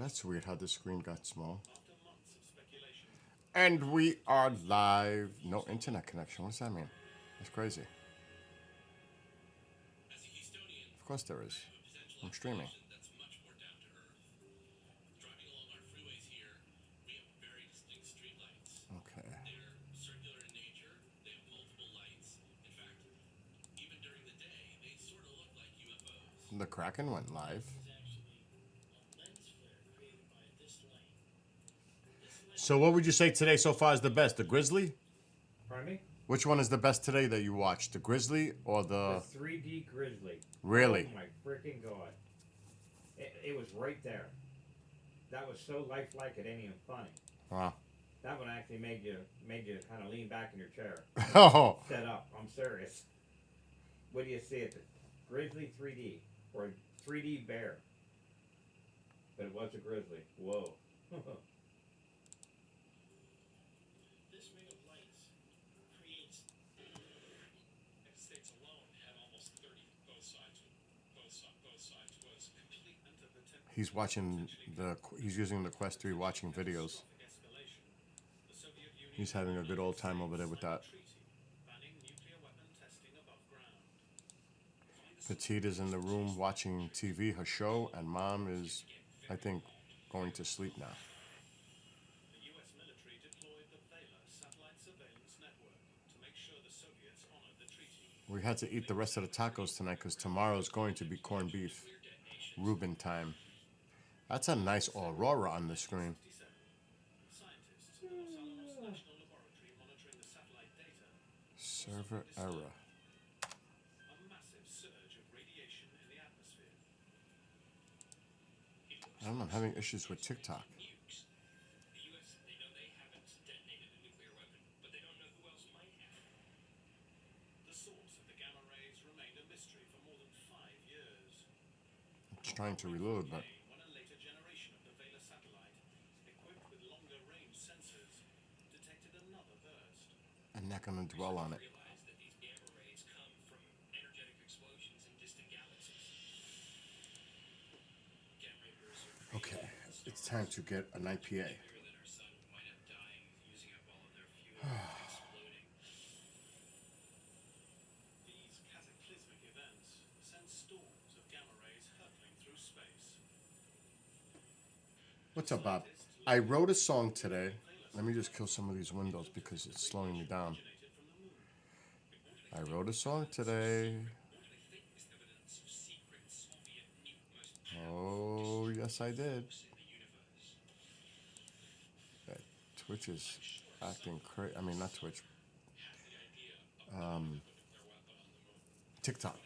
That's weird how the screen got small. And we are live. No internet connection. What's that mean? That's crazy. Of course there is. I'm streaming. Okay. The Kraken went live. So what would you say today so far is the best? The Grizzly? Pardon me? Which one is the best today that you watched? The Grizzly or The 3D Grizzly. Really? Oh my freaking god! It was right there. That was so lifelike it ain't even funny. Wow. That one actually made you kind of lean back in your chair. Oh. Set up. I'm serious. What do you see it? Grizzly 3D or 3D bear? But it was a grizzly. Whoa. He's watching he's using the Quest 3 watching videos. He's having a good old time over there with that. Petite is in the room watching TV, her show, and Mom is, I think, going to sleep now. We had to eat the rest of the tacos tonight because tomorrow's going to be corned beef. Reuben time. That's a nice Aurora on the screen. Server error. I don't know, I'm having issues with TikTok. It's trying to reload, but I'm not going to dwell on it. Okay, it's time to get an IPA. What's up, Bob? I wrote a song today. Let me just kill some of these windows because it's slowing me down. I wrote a song today. Oh, yes, I did. That Twitch is acting crazy. I mean, not Twitch. TikTok.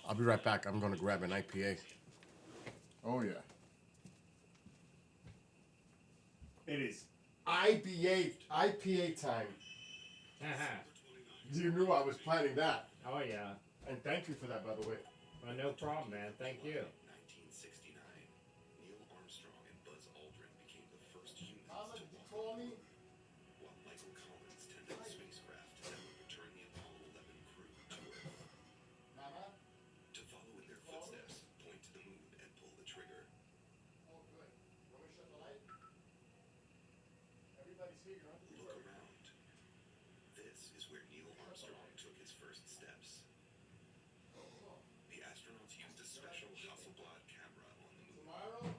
I'll be right back. I'm going to grab an IPA. Oh, yeah. It is IPA time. You knew I was planning that. Oh yeah. And thank you for that, by the way. Well, no problem, man. Thank you. Neil Armstrong and Buzz Aldrin became the first humans Mama, to did you walk call on the me? moon, while Michael Collins tended the spacecraft that would return the Apollo 11 crew to Earth. Mama? To follow in their footsteps, point to the moon and pull the trigger. Oh, good. You want me to shut the light? Everybody's here. You don't have to do Look it. around. This is where Neil Armstrong took his first steps. The astronauts used a special Hasselblad camera on the moon. Tomorrow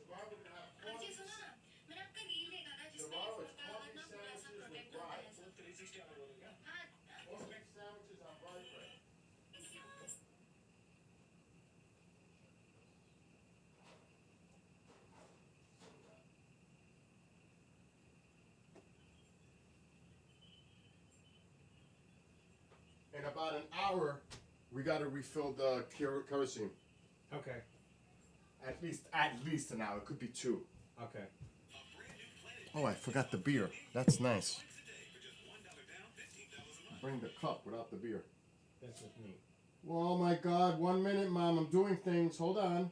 we're going to have corn. Tomorrow it's corned beef sandwiches with rye. Corned beef sandwiches on rye bread. In about an hour, we got to refill the kerosene. Okay. At least an hour. It could be 2. Okay. Oh, I forgot the beer. That's nice. Bring the cup without the beer. This is neat. Oh my God! 1 minute, Mom. I'm doing things. Hold on.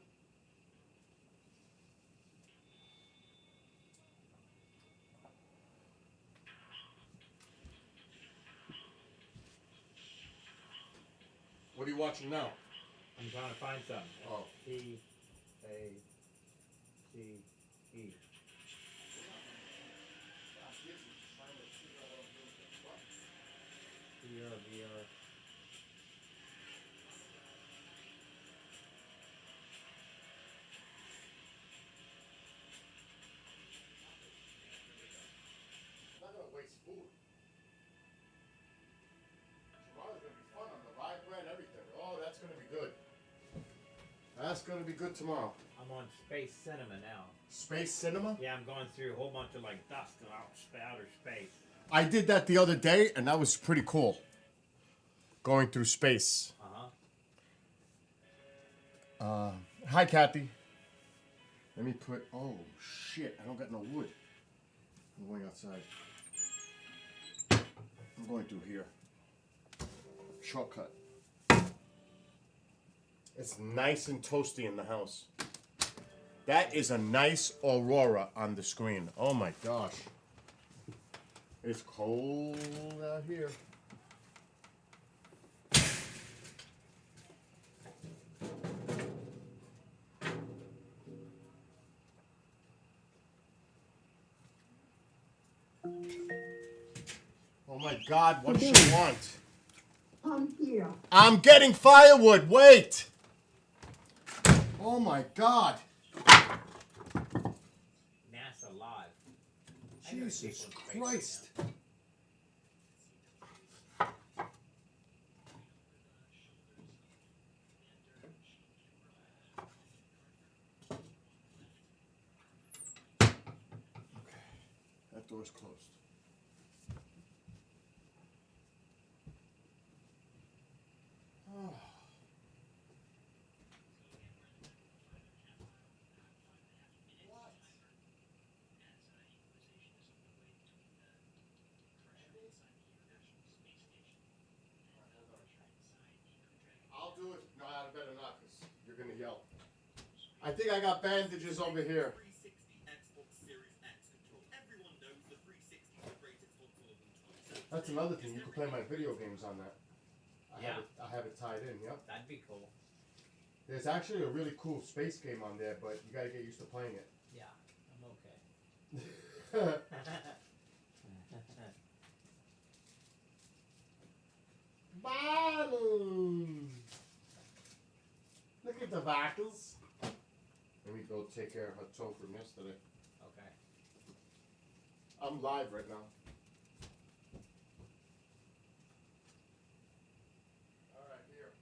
What are you watching now? I'm trying to find something. Oh. T A C That's gonna be good tomorrow. I'm on Space Cinema now. Space cinema? Yeah, I'm going through a whole bunch of like dust and outer space. I did that the other day, and that was pretty cool. Going through space. Hi, Kathy. Let me put. Oh shit! I don't got no wood. I'm going outside. I'm going through here. Shortcut. It's nice and toasty in the house. That is a nice Aurora on the screen. Oh my gosh. It's cold out here. Oh my God, what does she want? I'm here. I'm getting firewood, wait! Oh my God. NASA Live. I know Jesus people in space right Christ. now. That door's closed. Oh. What? I'll do it. No, I better not, because you're going to yell. I think I got bandages over here. 360 Xbox Series X control. Everyone knows the 360 is the greatest console of all time. That's another thing. You can play my video games on that. I have it tied in, yep. That'd be cool. There's actually a really cool space game on there, but you got to get used to playing it. Yeah, I'm okay. Bottles. Look at the bottles. Let me go take care of her toe from yesterday. Okay. I'm live right now. All right, here.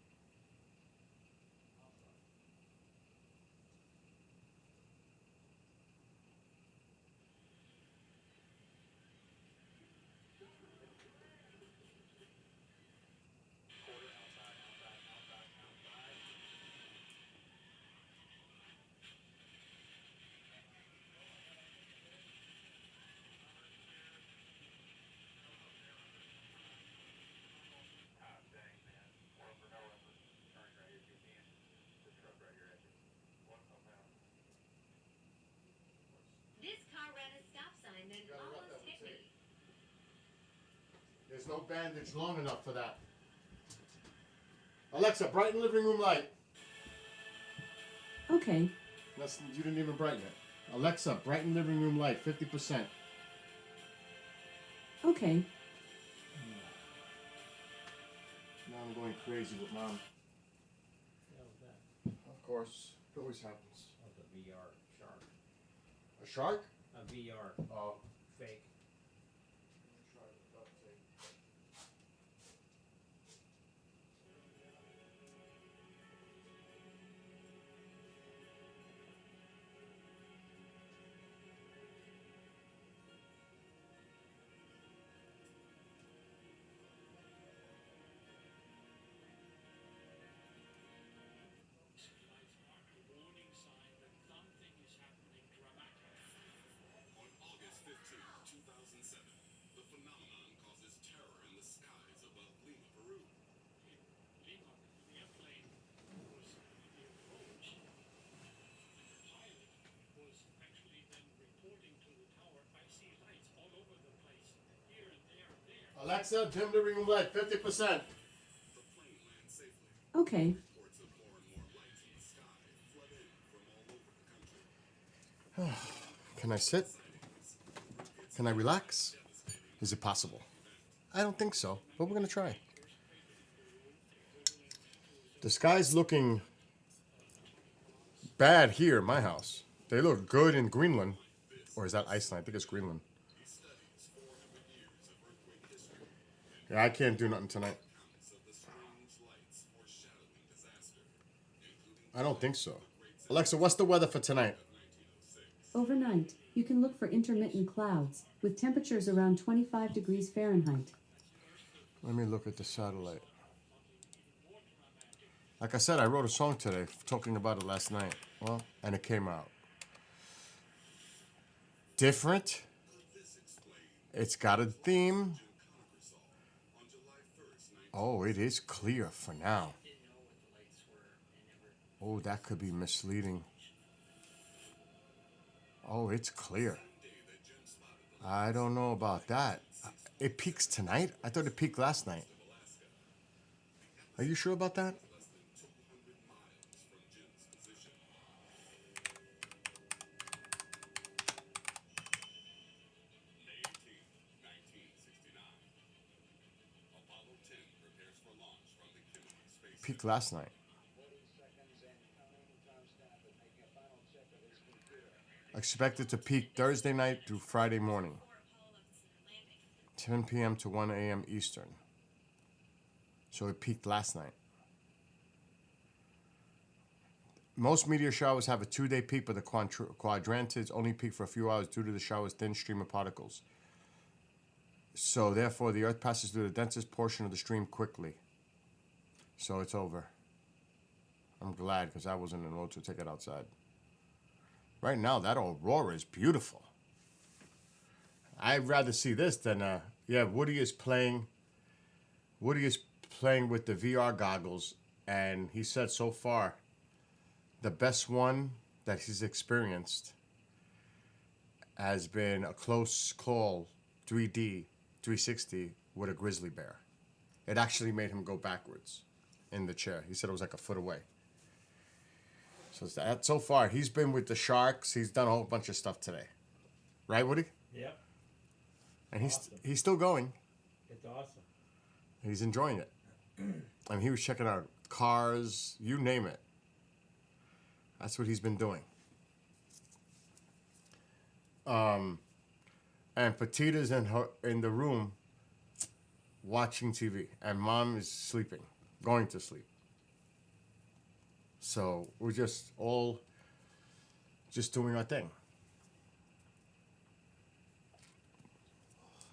This car ran a stop sign and You gotta rub that almost with hit me. tape. There's no bandage long enough for that. Alexa, brighten living room light. Okay. You didn't even brighten it. Alexa, brighten living room light, 50%. Okay. Now I'm going crazy with mom. What was that? Of course, it always happens. That was a VR shark. A shark? A VR Oh. fake. On August 15, 2007, the phenomenon causes terror in the skies above Lima, Peru. Lima, the airplane was in the approach. The pilot was actually then reporting to the tower, I see lights all over the place, here and there and there. Alexa, dim living room light, 50%. The plane lands safely. Okay. Reports of more and more lights in the sky flood in from all over the country. Can I sit? Can I relax? Is it possible? I don't think so, but we're going to try. The sky's looking bad here in my house. They look good in Greenland. Or is that Iceland? I think it's Greenland. Yeah, I can't do nothing tonight. I don't think so. Alexa, what's the weather for tonight? Overnight, you can look for intermittent clouds, with temperatures around 25 degrees Fahrenheit. Let me look at the satellite. Like I said, I wrote a song today talking about it last night. Well, and it came out. Different. It's got a theme. Oh, it is clear for now. Oh, that could be misleading. Oh, it's clear. I don't know about that. It peaks tonight? I thought it peaked last night. Are you sure about that? Peaked last night. Expected to peak Thursday night through Friday morning. 10 p.m. to 1 a.m. Eastern. So it peaked last night. Most meteor showers have a 2-day peak, but the quadrantids only peak for a few hours due to the shower's thin stream of particles. So therefore, the Earth passes through the densest portion of the stream quickly. So it's over. I'm glad, because I wasn't in the mood to take it outside. Right now, that aurora is beautiful. I'd rather see this than, yeah, Woody is playing with the VR goggles, and he said so far, the best one that he's experienced has been a close call 3D 360 with a grizzly bear. It actually made him go backwards in the chair. He said it was like a foot away. So that, so far, he's been with the sharks. He's done a whole bunch of stuff today. Right, Woody? Yep. And Awesome. he's still going. It's awesome. He's enjoying it. And he was checking out cars, you name it. That's what he's been doing. And Petita's in the room watching TV, and Mom is sleeping, going to sleep. So we're just all just doing our thing.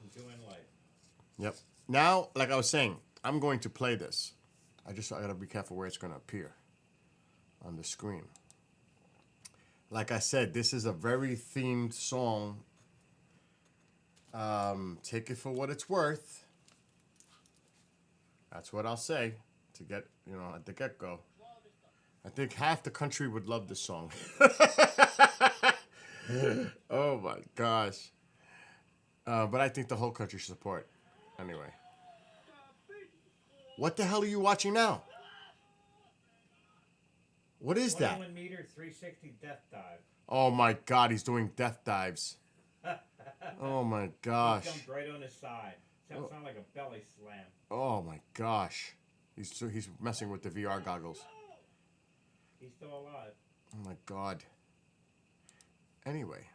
Enjoying life. Yep. Now, like I was saying, I'm going to play this. I gotta be careful where it's gonna appear on the screen. Like I said, this is a very themed song. Take it for what it's worth. That's what I'll say to get, at the get-go. I think half the country would love this song. Oh my gosh. But I think the whole country should support. Anyway. What the hell are you watching now? What is that? 21 meter 360 death dive. Oh my God, he's doing death dives. Oh my gosh. He jumped right on his side. Sounds like a belly slam. Oh my gosh. He's messing with the VR goggles. He's still alive. Oh my God. Anyway,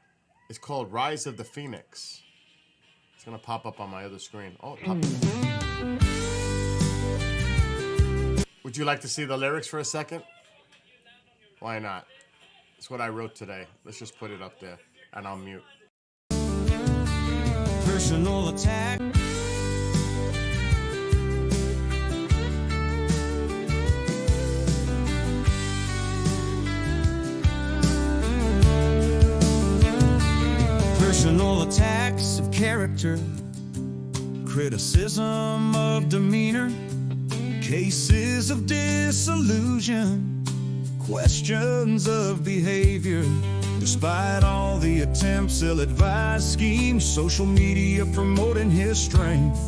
it's called Rise of the Phoenix. It's gonna pop up on my other screen. Oh, it popped. Would you like to see the lyrics for a second? Why not? It's what I wrote today. Let's just put it up there, and I'll mute. Personal attack. Personal attacks of character, criticism of demeanor, cases of disillusion, questions of behavior. Despite all the attempts, ill-advised schemes, social media promoting his strength.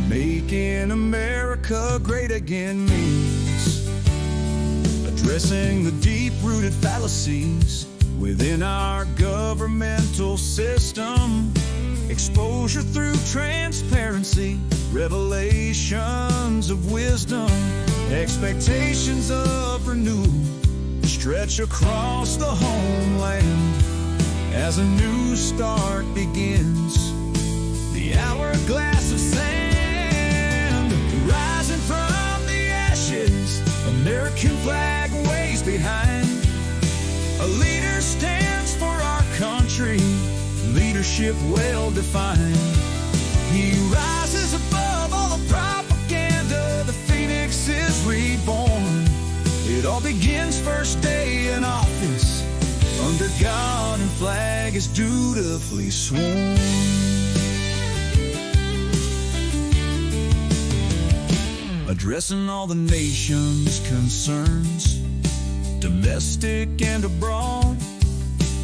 Making America great again means addressing the deep-rooted fallacies within our governmental system. Exposure through transparency, revelations of wisdom, expectations of renewal stretch across the homeland as a new start begins. The hourglass of sand rising from the ashes, American flag behind. A leader stands for our country, leadership well defined. He rises above all the propaganda, the phoenix is reborn. It all begins first day in office, under God and flag is dutifully sworn. Addressing all the nation's concerns, domestic and abroad,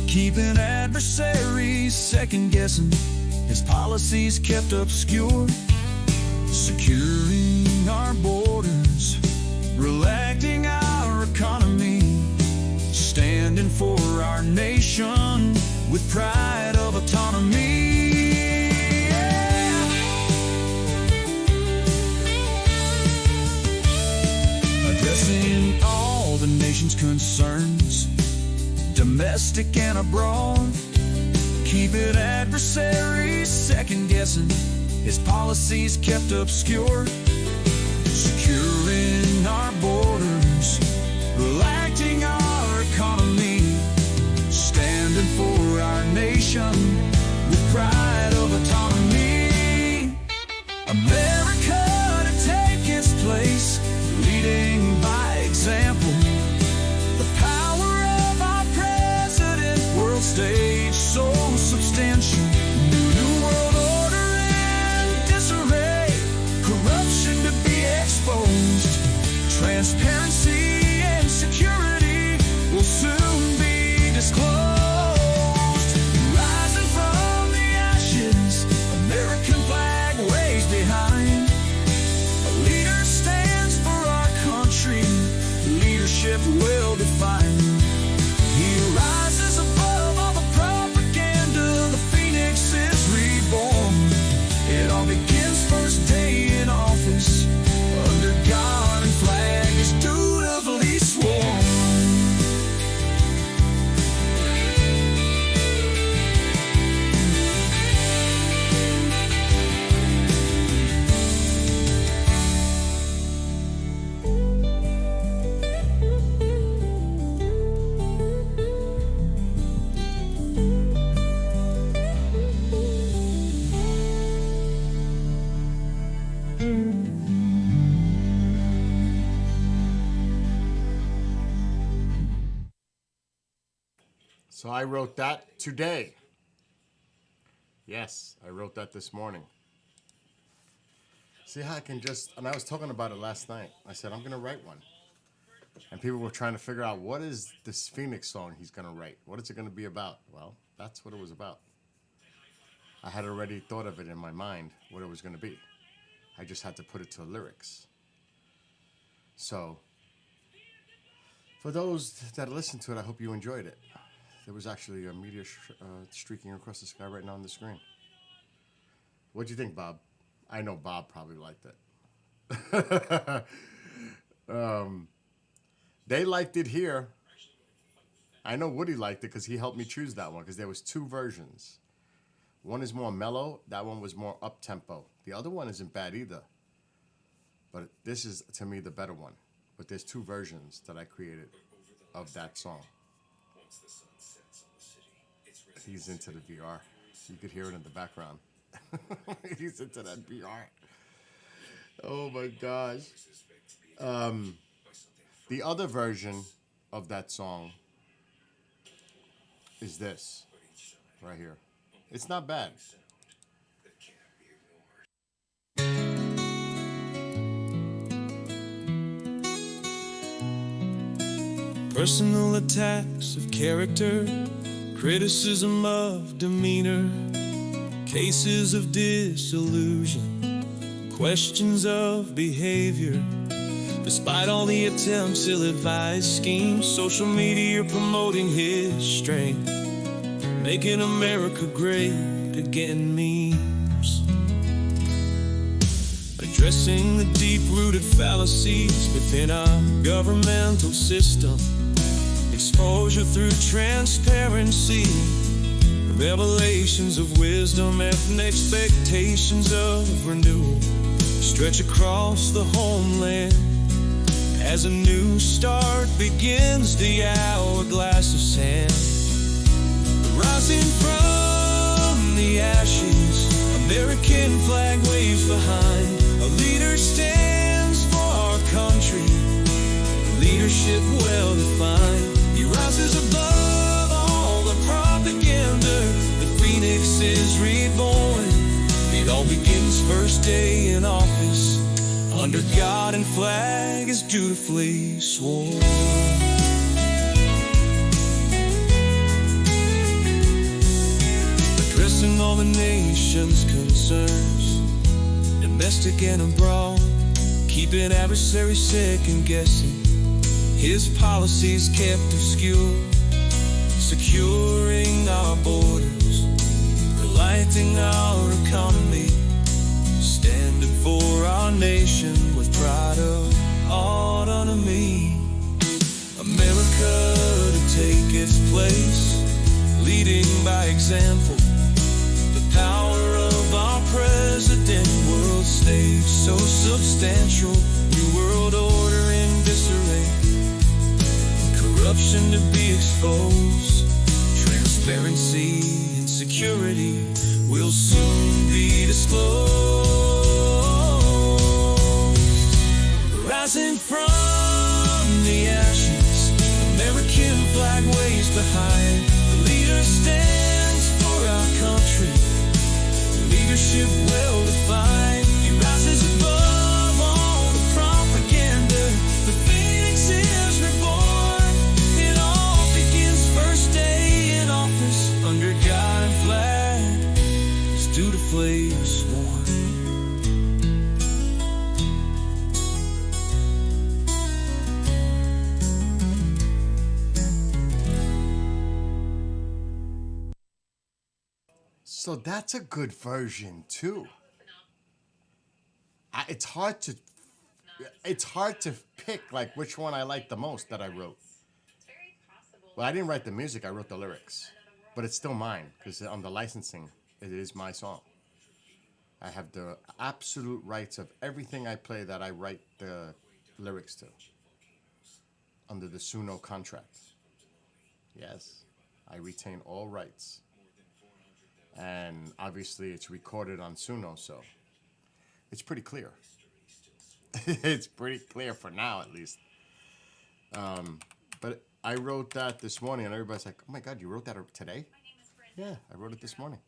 keeping adversaries second-guessing, his policies kept obscure, securing our borders, reelecting our economy, standing for our nation with pride of autonomy. Addressing all the nation's concerns, domestic and abroad, keeping adversaries second-guessing, his policies kept obscure, securing our borders, reelecting our economy, standing for our nation with pride of autonomy. America to take its place, leading by example. The power of our president, world stage so substantial. New world order in disarray, corruption to be exposed. Transparency and security will soon be disclosed. Rising from the ashes, American flag waves behind. A leader stands for our country, leadership well defined. He rises above all the propaganda, the phoenix is reborn. It all begins first day in office, under God and flag is dutifully sworn. So I wrote that today. Yes, I wrote that this morning. See how I can just, and I was talking about it last night. I said, I'm going to write one. And people were trying to figure out, what is this Phoenix song he's going to write? What is it going to be about? Well, that's what it was about. I had already thought of it in my mind, what it was going to be. I just had to put it to lyrics. So, for those that listened to it, I hope you enjoyed it. There was actually a meteor streaking across the sky right now on the screen. What'd you think, Bob? I know Bob probably liked it. They liked it here. I know Woody liked it because he helped me choose that one, because there was two versions. One is more mellow. That one was more up-tempo. The other one isn't bad either. But this is, to me, the better one. But there's two versions that I created of that song. He's into the VR. You could hear it in the background. He's into that VR. Oh my gosh. The other version of that song is this right here. It's not bad. Personal attacks of character, criticism of demeanor, cases of disillusion, questions of behavior. Despite all the attempts, ill-advised schemes, social media promoting his strength, making America great again memes. Addressing the deep-rooted fallacies within our governmental system, exposure through transparency, revelations of wisdom and expectations of renewal stretch across the homeland As a new start begins, the hourglass of sand, rising from the ashes, American flag waves behind. A leader stands for our country, leadership well defined. He rises above all the propaganda. The phoenix is reborn. It all begins first day in office, under God and flag is dutifully sworn. Addressing all the nation's concerns, domestic and abroad, keeping adversaries second guessing. His policies kept obscure, securing our borders, relighting our economy, standing for our nation with pride of autonomy. America to take its place, leading by example. The power of our president, world stage so substantial. New world order in disarray, corruption to be exposed. Transparency and security will soon be disclosed. Rising from the ashes, American flag waves behind. The leader stands for our country, leadership well defined. He rises above all the propaganda. The phoenix is reborn. It all begins first day in office, under God and flag is dutifully sworn. So that's a good version too. It's hard to pick like which one I like the most that I wrote. Well, I didn't write the music, I wrote the lyrics, but it's still mine because on the licensing, it is my song. I have the absolute rights of everything I play that I write the lyrics to under the Suno contract. Yes, I retain all rights. And obviously it's recorded on Suno, so it's pretty clear. It's pretty clear for now, at least. But I wrote that this morning, and everybody's like, "Oh my God, you wrote that today?" Yeah, I wrote it this morning.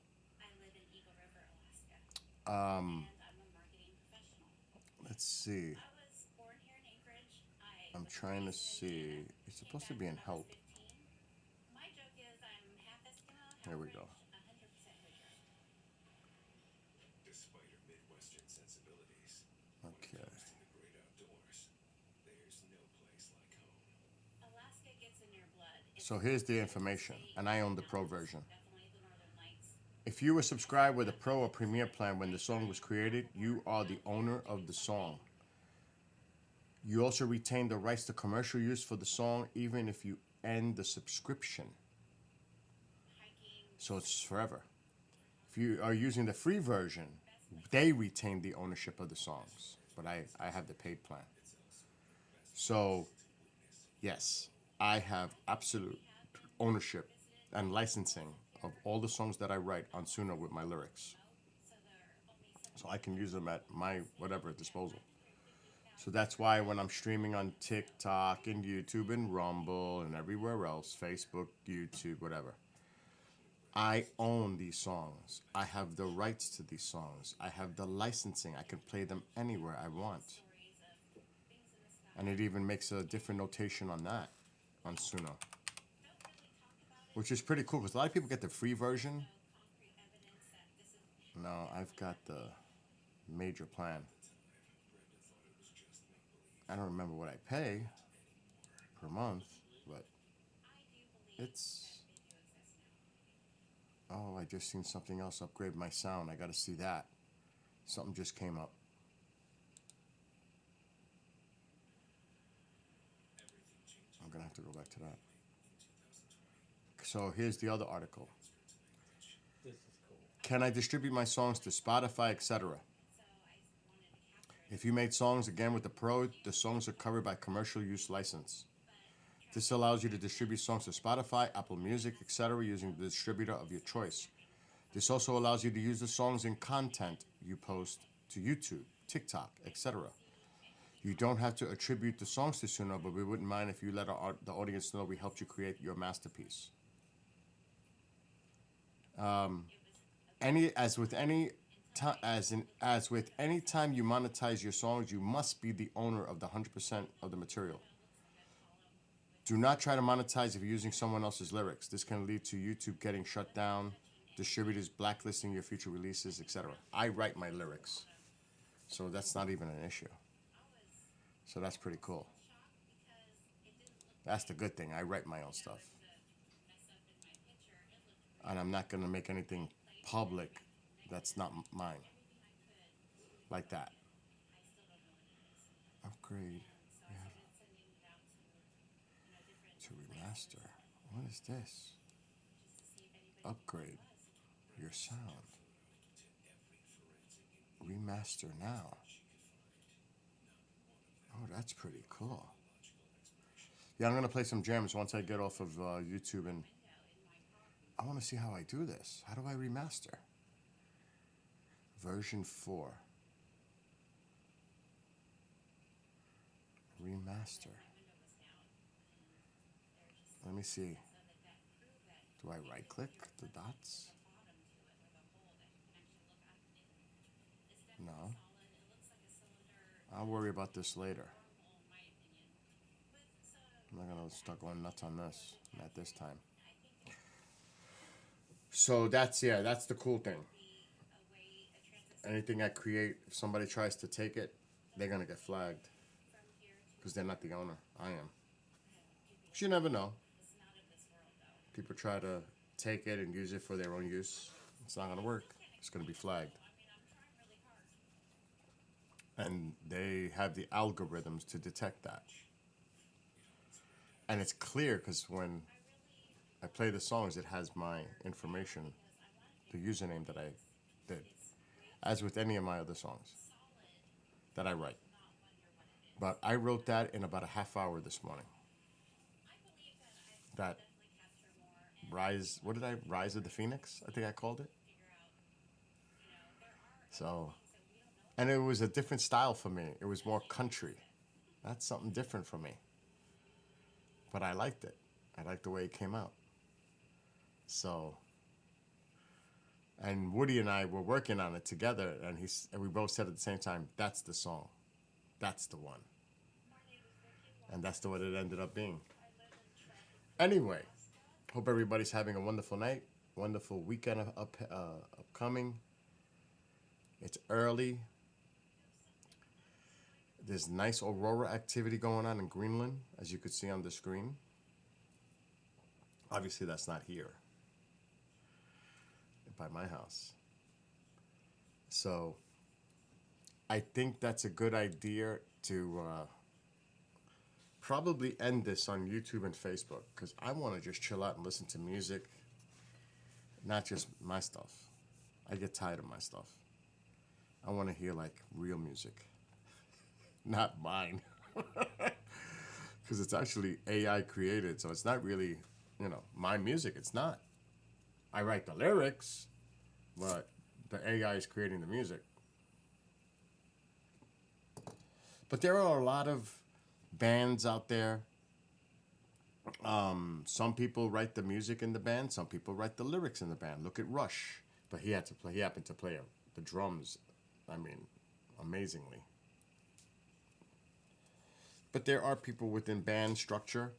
Let's see. I'm trying to see. It's supposed to be in help. Here we go. Despite her Midwestern sensibilities, Okay. in the great outdoors, there's no place like home. Alaska gets in your blood. So here's the information, and I own the pro version. If you were subscribed with a pro or premier plan when the song was created, you are the owner of the song. You also retain the rights to commercial use for the song, even if you end the subscription. So it's forever. If you are using the free version, they retain the ownership of the songs, but I have the paid plan. So, yes, I have absolute ownership and licensing of all the songs that I write on Suno with my lyrics. So I can use them at my whatever disposal. So that's why when I'm streaming on TikTok and YouTube and Rumble and everywhere else, Facebook, YouTube, whatever, I own these songs. I have the rights to these songs. I have the licensing. I can play them anywhere I want. And it even makes a different notation on that, on Suno. Which is pretty cool, because a lot of people get the free version. No, I've got the major plan. I don't remember what I pay per month, but it's... Oh, I just seen something else upgrade my sound. I gotta see that. Something just came up. I'm gonna have to go back to that. So here's the other article. This is cool. Can I distribute my songs to Spotify, etc.? If you made songs again with the Pro, the songs are covered by commercial use license. This allows you to distribute songs to Spotify, Apple Music, etc. using the distributor of your choice. This also allows you to use the songs in content you post to YouTube, TikTok, etc. You don't have to attribute the songs to Suno, but we wouldn't mind if you let the audience know we helped you create your masterpiece. As with any time you monetize your songs, you must be the owner of the 100% of the material. Do not try to monetize if you're using someone else's lyrics. This can lead to YouTube getting shut down, distributors blacklisting your future releases, etc. I write my lyrics, so that's not even an issue. So that's pretty cool. That's the good thing. I write my own stuff. And I'm not going to make anything public that's not mine. Like that. Upgrade. Yeah. To remaster. What is this? Upgrade your sound. Remaster now. Oh, that's pretty cool. Yeah, I'm going to play some jams once I get off of YouTube, and I want to see how I do this. How do I remaster? Version 4. Remaster. Let me see. Do I right click the dots? No. I'll worry about this later. I'm not going to start going nuts on this. Not this time. So that's the cool thing. Anything I create, if somebody tries to take it, they're going to get flagged. Because they're not the owner. I am. But you never know. People try to take it and use it for their own use. It's not going to work. It's going to be flagged. And they have the algorithms to detect that. And it's clear because when I play the songs, it has my information, the username that I did, as with any of my other songs that I write. But I wrote that in about a half hour this morning. That Rise of the Phoenix, I think I called it. So, and it was a different style for me. It was more country. That's something different for me. But I liked it. I liked the way it came out. So, and Woody and I were working on it together, and we both said at the same time, that's the song. That's the one. And that's what it ended up being. Anyway, hope everybody's having a wonderful night, wonderful weekend upcoming. It's early. There's nice aurora activity going on in Greenland, as you could see on the screen. Obviously, that's not here by my house. So I think that's a good idea to probably end this on YouTube and Facebook, because I want to just chill out and listen to music, not just my stuff. I get tired of my stuff. I want to hear like real music, not mine, because it's actually AI created, so it's not really, my music. It's not. I write the lyrics, but the AI is creating the music. But there are a lot of bands out there. Some people write the music in the band. Some people write the lyrics in the band. Look at Rush, but he happened to play the drums. I mean, amazingly. But there are people within band structure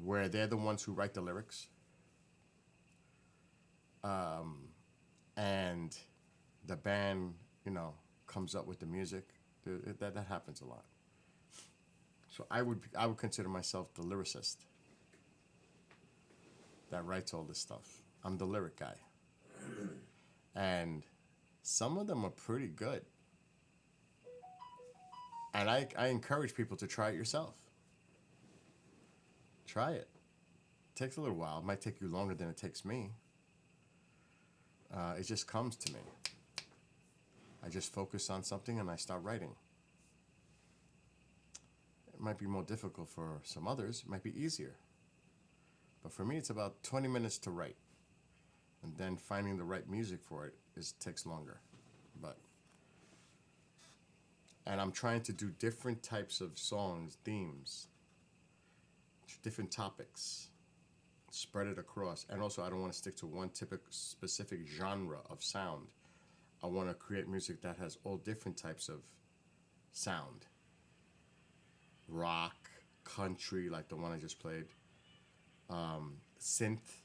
where they're the ones who write the lyrics. And the band, comes up with the music. That happens a lot. So I would consider myself the lyricist that writes all this stuff. I'm the lyric guy. And some of them are pretty good. And I encourage people to try it yourself. Try it. It takes a little while. It might take you longer than it takes me. It just comes to me. I just focus on something and I start writing. It might be more difficult for some others. It might be easier. But for me, it's about 20 minutes to write. And then finding the right music for it takes longer. And I'm trying to do different types of songs, themes, different topics, spread it across. And also, I don't want to stick to one specific genre of sound. I want to create music that has all different types of sound. Rock, country, like the one I just played, synth,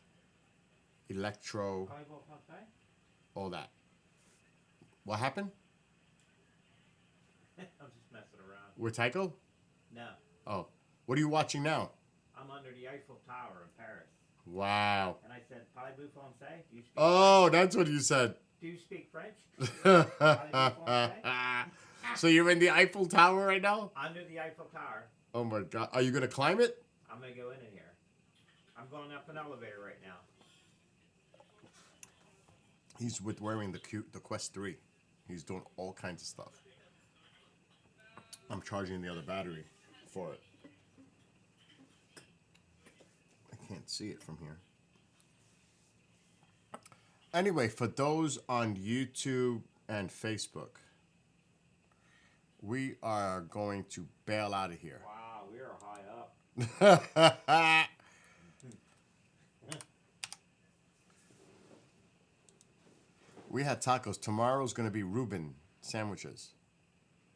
electro, all that. What happened? I'm just messing around. With Tycho? No, Oh. What are you watching now? I'm under the Eiffel Tower in Paris. Wow. And I said, parlez-vous français? Do you speak Oh, that's what you said. Do you speak French? Parlez-vous français? So you're in the Eiffel Tower right now? Under the Eiffel Tower. Oh my God. Are you going to climb it? I'm going to go in here. I'm going up an elevator right now. He's wearing the Quest 3. He's doing all kinds of stuff. I'm charging the other battery for it. I can't see it from here. Anyway, for those on YouTube and Facebook, we are going to bail out of here. Wow, we are high up. We had tacos. Tomorrow's going to be Reuben sandwiches.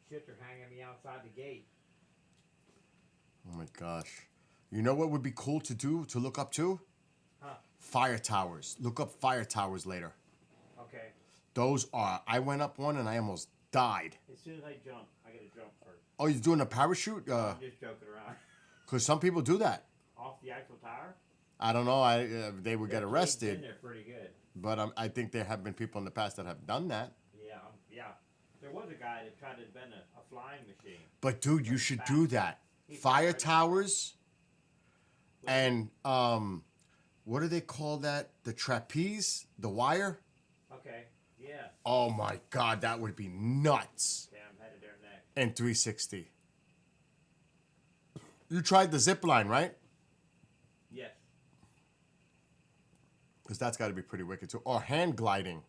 Shit, they're hanging me outside the gate. Oh my gosh. You know what would be cool to do, to look up to? Huh. Fire towers. Look up fire towers later. Okay. Those are, I went up one and I almost died. As soon as I jump, I got to jump first. Oh, you're doing a parachute? I'm just joking around. Because some people do that. Off the Eiffel Tower? I don't know. They would get They're arrested. They're pretty good. But I think there have been people in the past that have done that. Yeah, yeah. There was a guy that tried to invent a flying machine. But dude, you should do that. Fire towers and what do they call that? The trapeze, the wire. Okay. Yeah. Oh my God, that would be nuts. Okay, I'm headed there next. And 360. You tried the zip line, right? Yes. Because that's got to be pretty wicked too. Or hand gliding.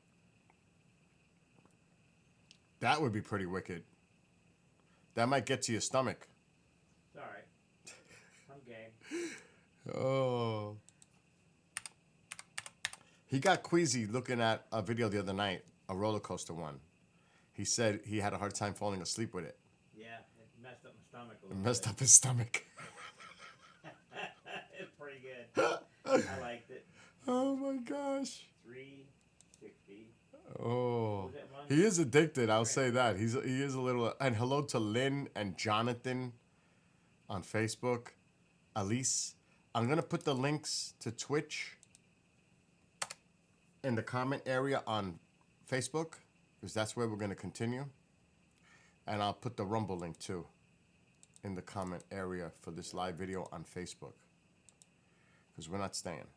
That would be pretty wicked. That might get to your stomach. It's all right. I'm game. Oh. He got queasy looking at a video the other night, a roller coaster one. He said he had a hard time falling asleep with it. Yeah, it messed up my stomach a It little messed bit. up his stomach. It's pretty good. I liked it. Oh my gosh. 360. Oh. Was that one? He is addicted, I'll say that. He is a little. And hello to Lynn and Jonathan on Facebook. Elise. I'm going to put the links to Twitch in the comment area on Facebook, because that's where we're going to continue. And I'll put the Rumble link too in the comment area for this live video on Facebook, because we're not staying.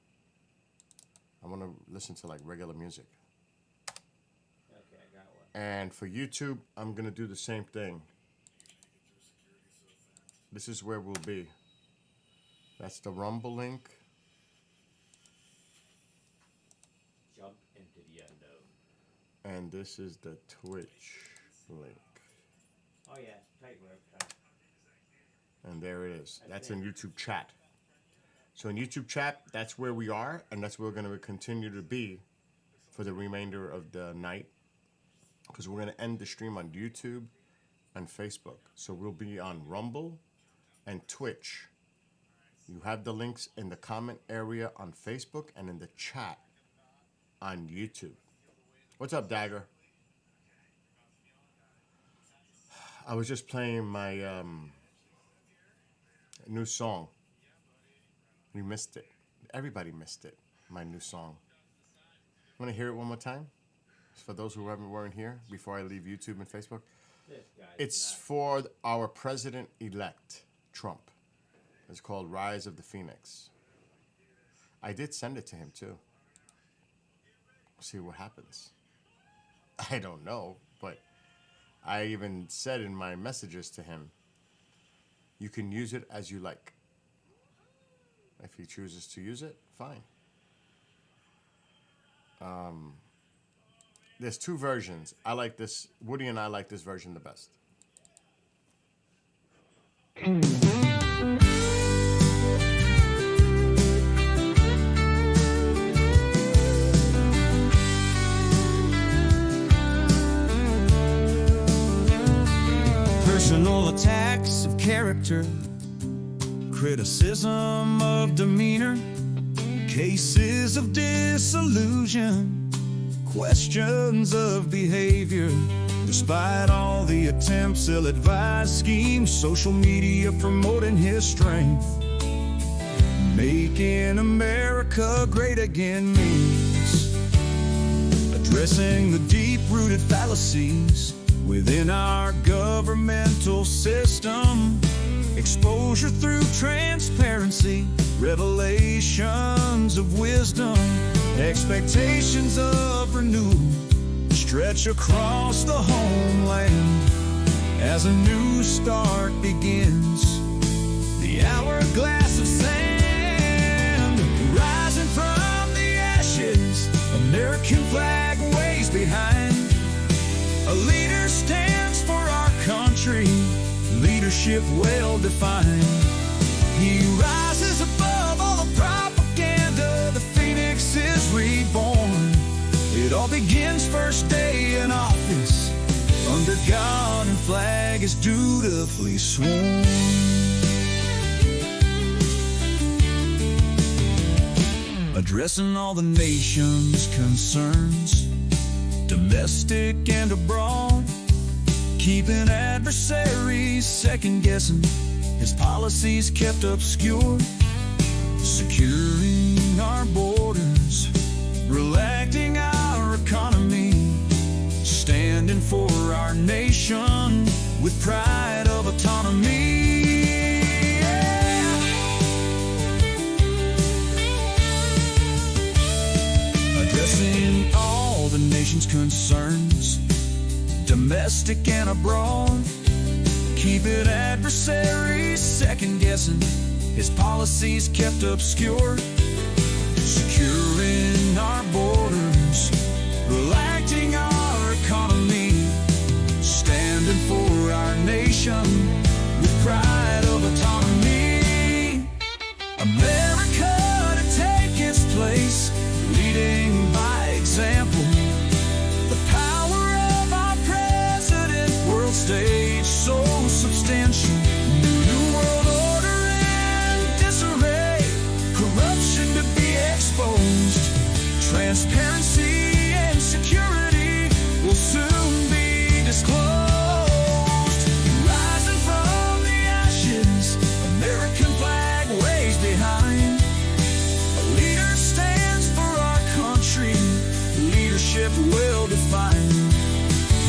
I want to listen to like regular music. Okay, I got one. And for YouTube, I'm going to do the same thing. This is where we'll be. That's the Rumble link. Jump into the unknown. And this is the Twitch link. Oh yeah, tight work. Tight. And there it is. That's in YouTube chat. So in YouTube chat, that's where we are. And that's where we're going to continue to be for the remainder of the night. Because we're going to end the stream on YouTube and Facebook. So we'll be on Rumble and Twitch. You have the links in the comment area on Facebook and in the chat on YouTube. What's up, Dagger? I was just playing my new song. We missed it. Everybody missed it. My new song. Want to hear it one more time? For those who weren't here before I leave YouTube and Facebook. This guy. It's for our president-elect, Trump. It's called Rise of the Phoenix. I did send it to him, too. See what happens. I don't know, but I even said in my messages to him, you can use it as you like. If he chooses to use it, fine. There's two versions. I like this. Woody and I like this version the best. Personal attacks of character, criticism of demeanor, cases of disillusion, questions of behavior. Despite all the attempts, ill-advised schemes, social media promoting his strength. Making America great again means addressing the deep-rooted fallacies within our governmental system. Exposure through transparency, revelations of wisdom, expectations of renewal stretch across the homeland as a new start begins. The hourglass of sand rising from the ashes, American flag waves behind. A leader stands for our country, leadership well defined. He rises above all the propaganda, the phoenix is reborn. It all begins first day in office, under God and flag is dutifully sworn. Addressing all the nation's concerns, domestic and abroad, keeping adversaries second-guessing, his policies kept obscure, securing our borders, reelecting our economy, standing for our nation with pride of autonomy. Yeah. Addressing all the nation's concerns, domestic and abroad, keeping adversaries second-guessing, his policies kept obscure, securing our borders, reelecting our economy, standing for our nation with pride of autonomy. America to take its place, leading by example. The power of our president, world stage so substantial. New world order and disarray, corruption to be exposed. Transparency and security will soon be disclosed. Rising from the ashes, American flag waves behind. A leader stands for our country, leadership well defined.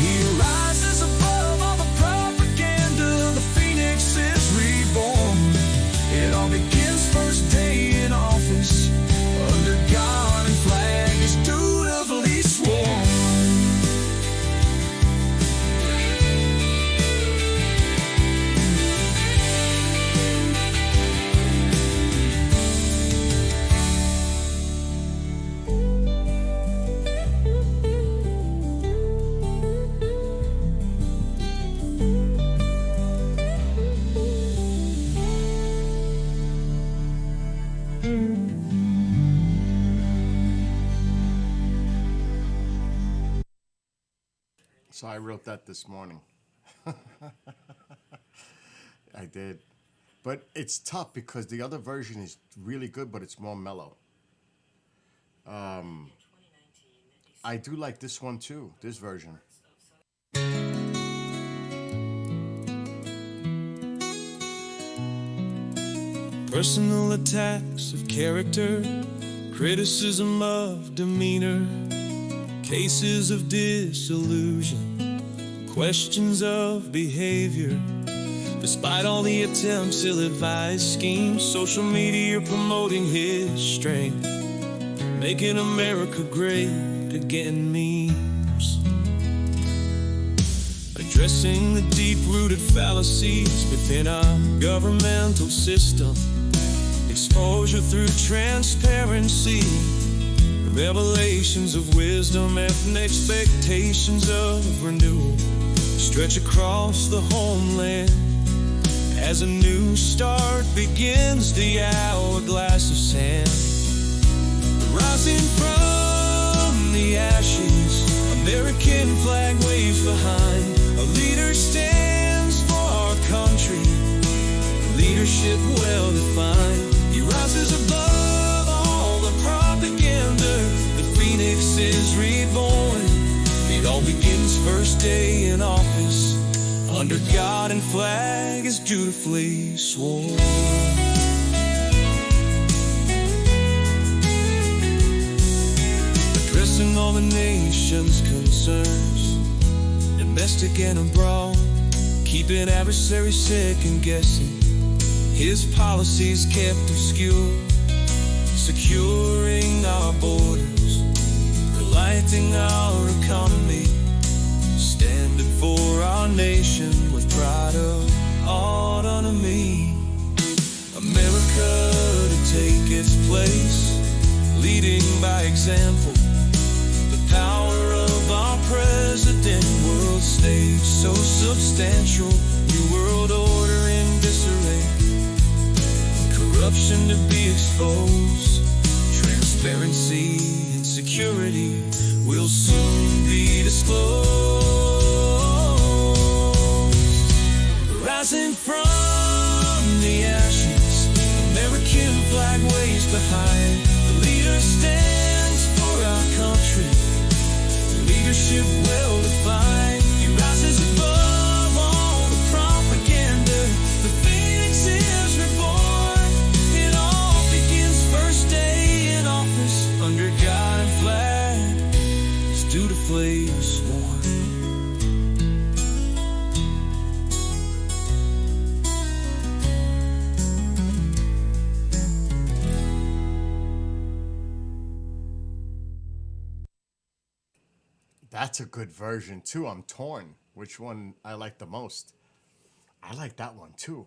He rises above all the propaganda, the phoenix is reborn. It all begins first day in office, under God and flag is dutifully sworn. So I wrote that this morning. I did. But it's tough because the other version is really good, but it's more mellow. I do like this one too, this version. Personal attacks of character, criticism of demeanor, cases of disillusion, questions of behavior. Despite all the attempts, ill-advised schemes, social media promoting his strength, making America great again memes addressing the deep-rooted fallacies within our governmental system. Exposure through transparency, revelations of wisdom and expectations of renewal stretch across the homeland. As a new start begins, the hourglass of sand, rising from the ashes, American flag waves behind. A leader stands for our country, leadership well defined. He rises above all the propaganda. The phoenix is reborn. It all begins first day in office, under God and flag is dutifully sworn. Addressing all the nation's concerns, domestic and abroad, keeping adversaries second guessing. His policies kept obscure, securing our borders, relighting our economy, standing for our nation with pride of autonomy. America to take its place, leading by example. The power of our president, world stage so substantial. New world order in disarray, corruption to be exposed. Transparency and security will soon be disclosed. Rising from the ashes, American flag waves behind. The leader stands for our country, leadership well defined. He rises above all the propaganda. The phoenix is reborn. It all begins first day in office, under God and flag is dutifully sworn. That's a good version too. I'm torn which one I like the most. I like that one too.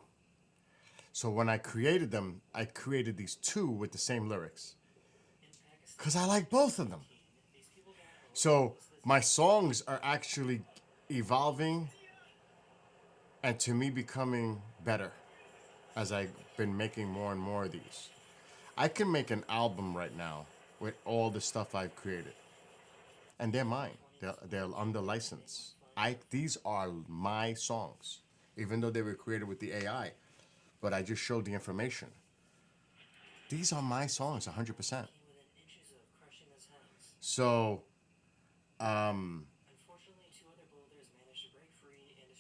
So when I created them, I created these two with the same lyrics, because I like both of them. So my songs are actually evolving and to me becoming better as I've been making more and more of these. I can make an album right now with all the stuff I've created, and they're mine. They're under license. These are my songs, even though they were created with the AI, but I just showed the information. These are my songs, 100%. So,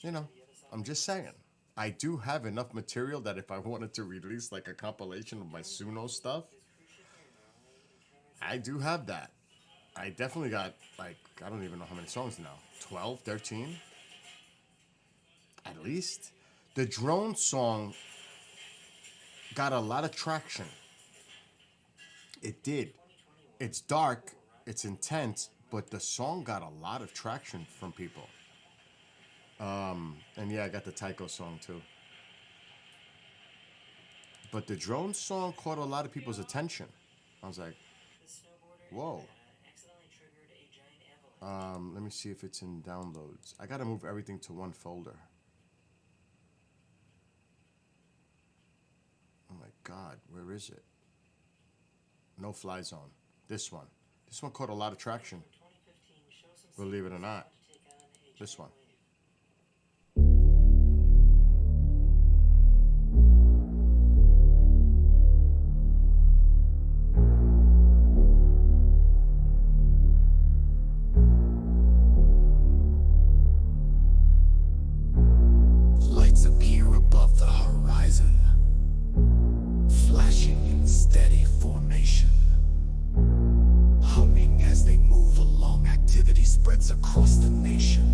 you know, I'm just saying, I do have enough material that if I wanted to release like a compilation of my Suno stuff, I do have that. I definitely got, like, I don't even know how many songs now. 12, 13? At least. The drone song got a lot of traction. It did. It's dark, it's intense, but the song got a lot of traction from people. And yeah, I got the Tycho song too. But the drone song caught a lot of people's attention. I was like, whoa. Let me see if it's in downloads. I gotta move everything to one folder. Oh my God, where is it? No Fly Zone. This one. This one caught a lot of traction. Believe it or not. This one. Lights appear above the horizon, flashing in steady formation. Humming as they move along, activity spreads across the nation.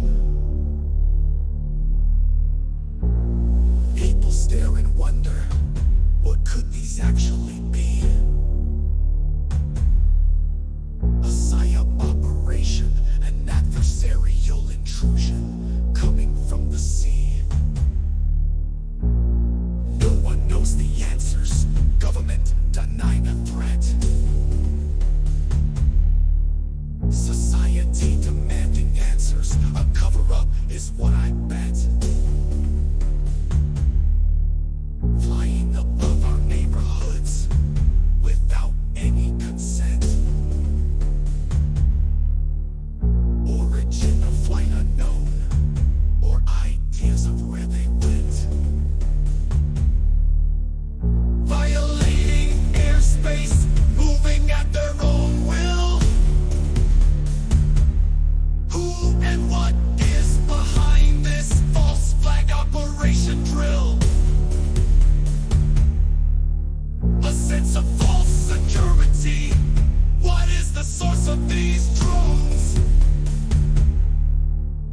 of these drones.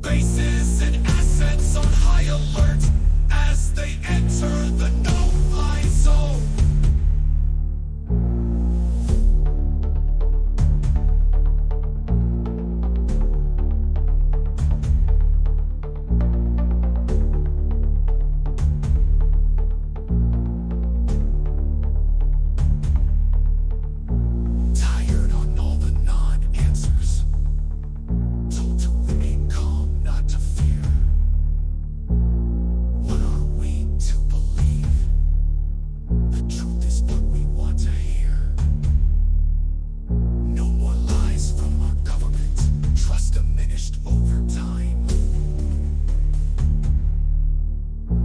Bases and assets on high alert as they enter the no-fly zone. Tired on all the non-answers. Told to remain calm, not to fear. What are we to believe? The truth is what we want to hear. No more lies from our government. Trust diminished over time.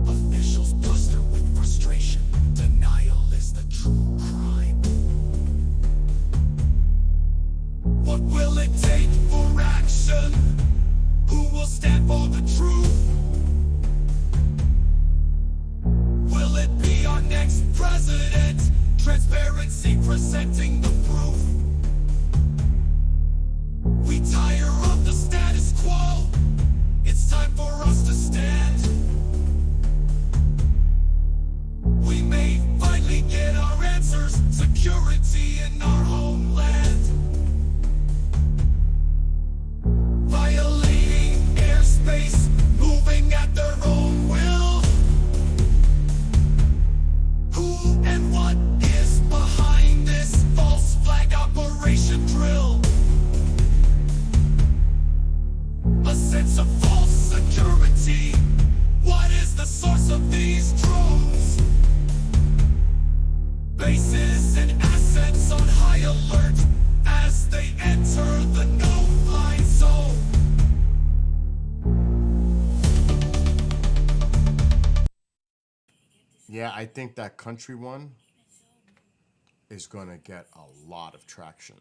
Officials bluster with frustration. Denial is the true crime. What will it take for action? Who will stand for the truth? Will it be our next president? Transparency presenting the proof. We tire of the status quo. It's time for us to stand. We may finally get our answers. Security in our homeland. Violating airspace, moving at their own will. Who and what is behind this false flag operation drill? A sense of false security. What is the source of these drones? Bases and assets on high alert as they enter the no-fly zone. Yeah, I think that country one is gonna get a lot of traction.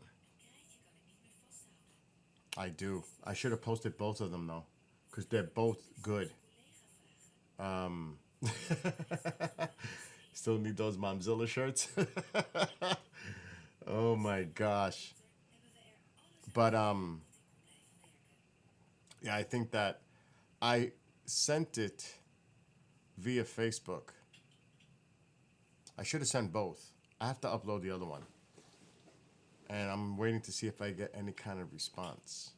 I do. I should have posted both of them though, because they're both good. Still need those Momzilla shirts. Oh my gosh. But yeah, I think that I sent it via Facebook. I should have sent both. I have to upload the other one. And I'm waiting to see if I get any kind of response.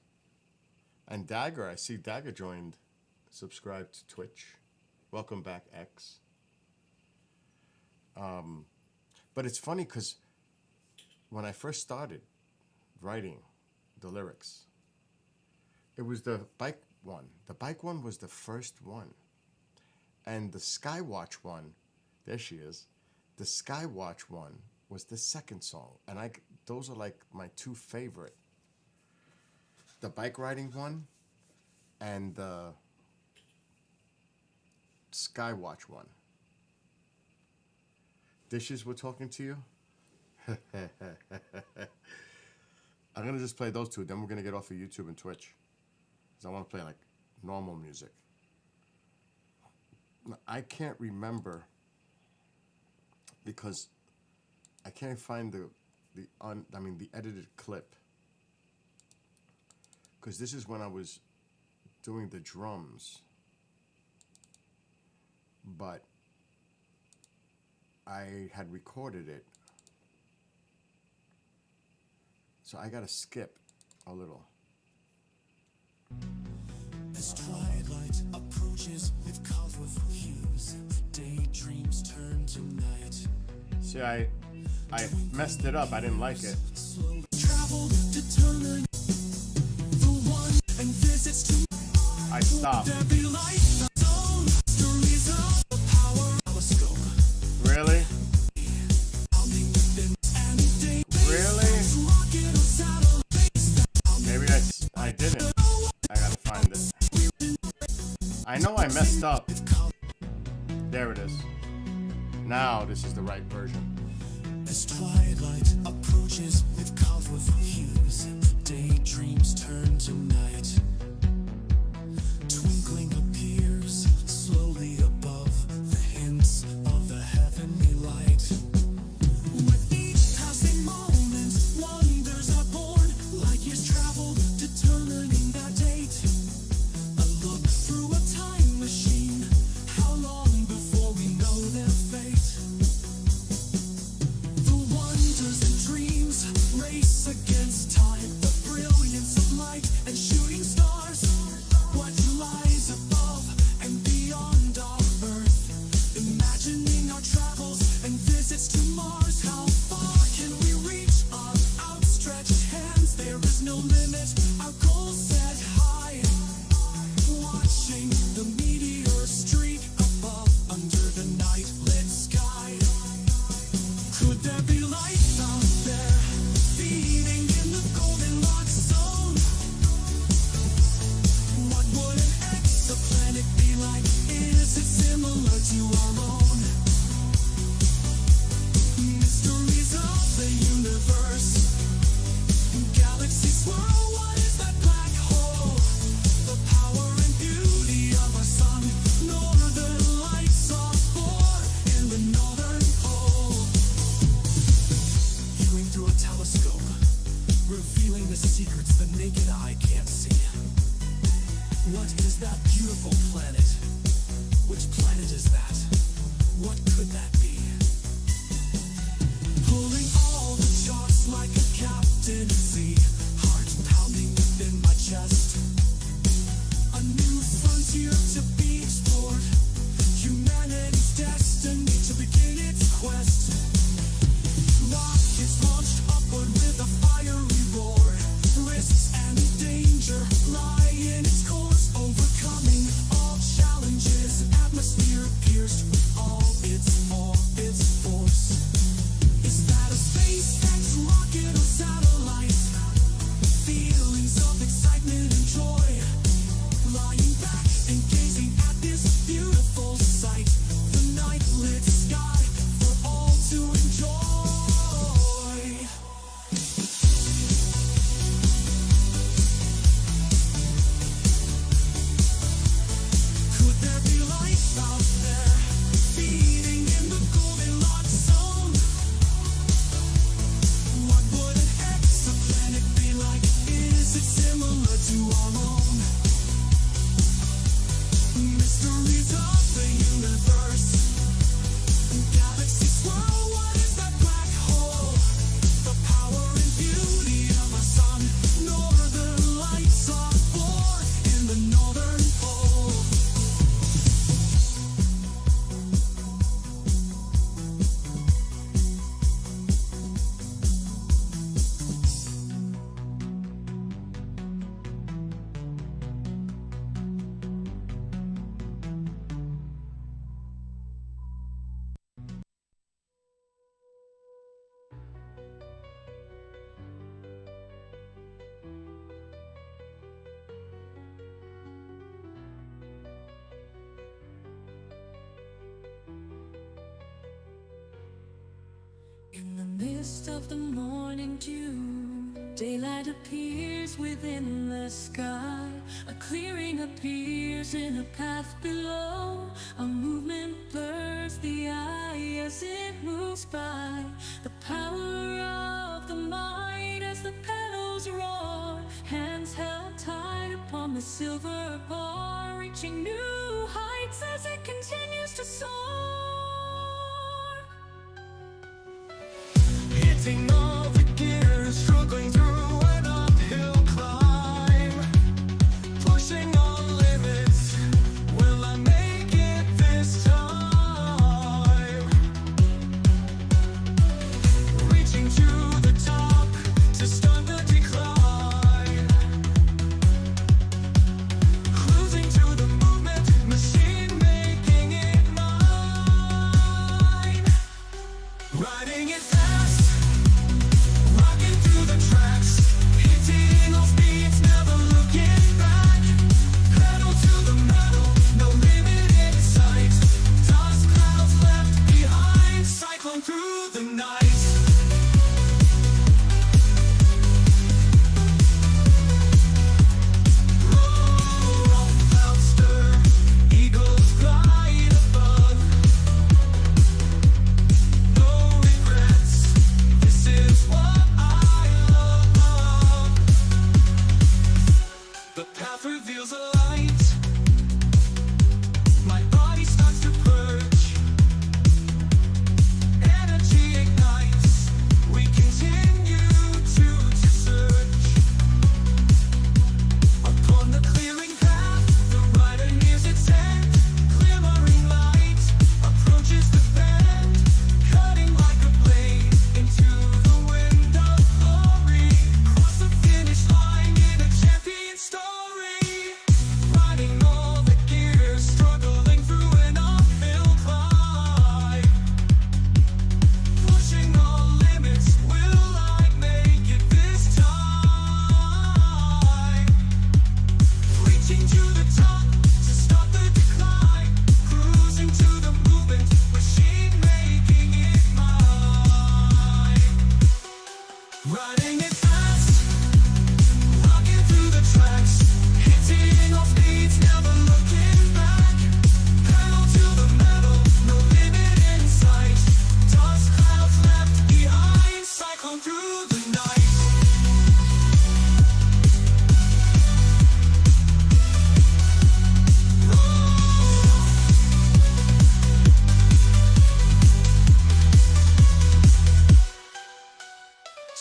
And Dagger, I see Dagger joined, subscribed to Twitch. Welcome back, X. But it's funny because when I first started writing the lyrics, it was the bike one. The bike one was the first one. And the Skywatch one, there she is. The Skywatch one was the second song. And those are like my two favorite. The bike riding one and the Skywatch one. Dishes were talking to you? I'm going to just play those two. Then we're going to get off of YouTube and Twitch. Because I want to play like normal music. I can't remember because I can't find the edited clip. Because this is when I was doing the drums. But I had recorded it. So I gotta skip a little. As twilight approaches with colorful hues, daydreams turn to night. See, I messed it up. I didn't like it. Slow travel determine the one and visits to I stopped. there be light zone stories of the power telescope. Really? Bounding within and day Really? rocket or satellite. Maybe I didn't. I gotta find it. I know I messed up. There it is. Now this is the right version. As twilight approaches with colorful hues, daydreams turn to night. Twinkling appears slowly above the hints of the heavenly light. With each passing moment, wonders are born, like your secrets the naked eye can't see. What is that beautiful planet? Which planet is that? What could that be? Pulling all the charts like a captain at sea, heart pounding within my chest. A new frontier to be explored, humanity's destiny to begin its quest. Rockets launched upward with a fiery roar, risks and danger lie in its course, overcoming all challenges, atmosphere pierced with all its force. Is that a SpaceX rocket or satellite? Feelings of excitement and joy, lying back and gazing at this beautiful sight, the night lit sky for all to enjoy. Could there be life out there, feeding in the Goldilocks zone? What would an exoplanet be like? Is it similar to our own? Mysteries of the universe, galaxy swirl, what is that black hole? The power and beauty of our sun, northern lights are born in the northern pole. In the mist of the morning dew, daylight appears within the sky. A clearing appears in a path below. A movement blurs the eye as it moves by. The power of the mind as the petals roar. Hands held tight upon the silver bar, reaching new heights as it continues to soar. Hitting all the gears, struggling through an uphill climb, pushing all limits. Will I make it this time? Reaching to the top to start the decline, cruising to the movement, machine making it mine. Riding it fast,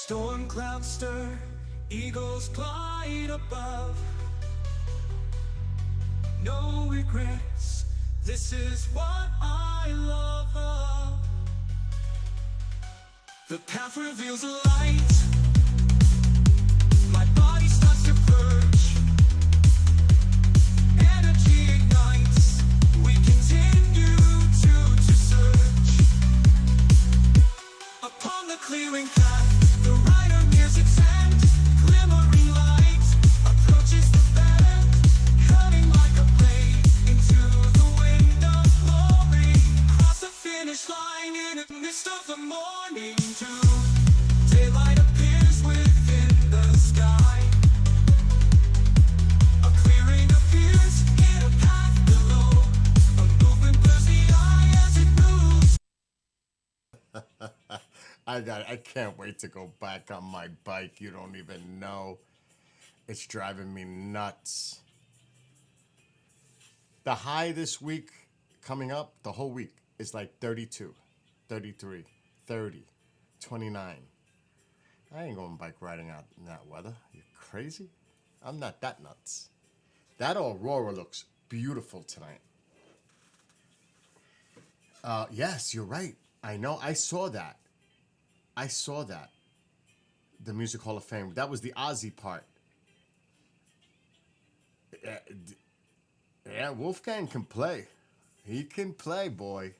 Storm clouds stir, eagles glide above. No regrets, this is what I love. The path reveals a light. My body starts to purge. Energy ignites. We continue to search. Upon the clearing path, the rider nears its end. Glimmering light approaches the bend, cutting like a blade into the wind of glory. Cross the finish line in the mist of the morning dew. Daylight appears within the sky. A clearing appears in a path below. A movement blurs the eye as it moves. I can't wait to go back on my bike. You don't even know. It's driving me nuts. The high this week coming up, the whole week, is like 32, 33, 30, 29. I ain't going bike riding out in that weather. You crazy? I'm not that nuts. That Aurora looks beautiful tonight. Yes, you're right. I know. I saw that. The Music Hall of Fame. That was the Ozzy part. Yeah, Wolfgang can play. He can play, boy.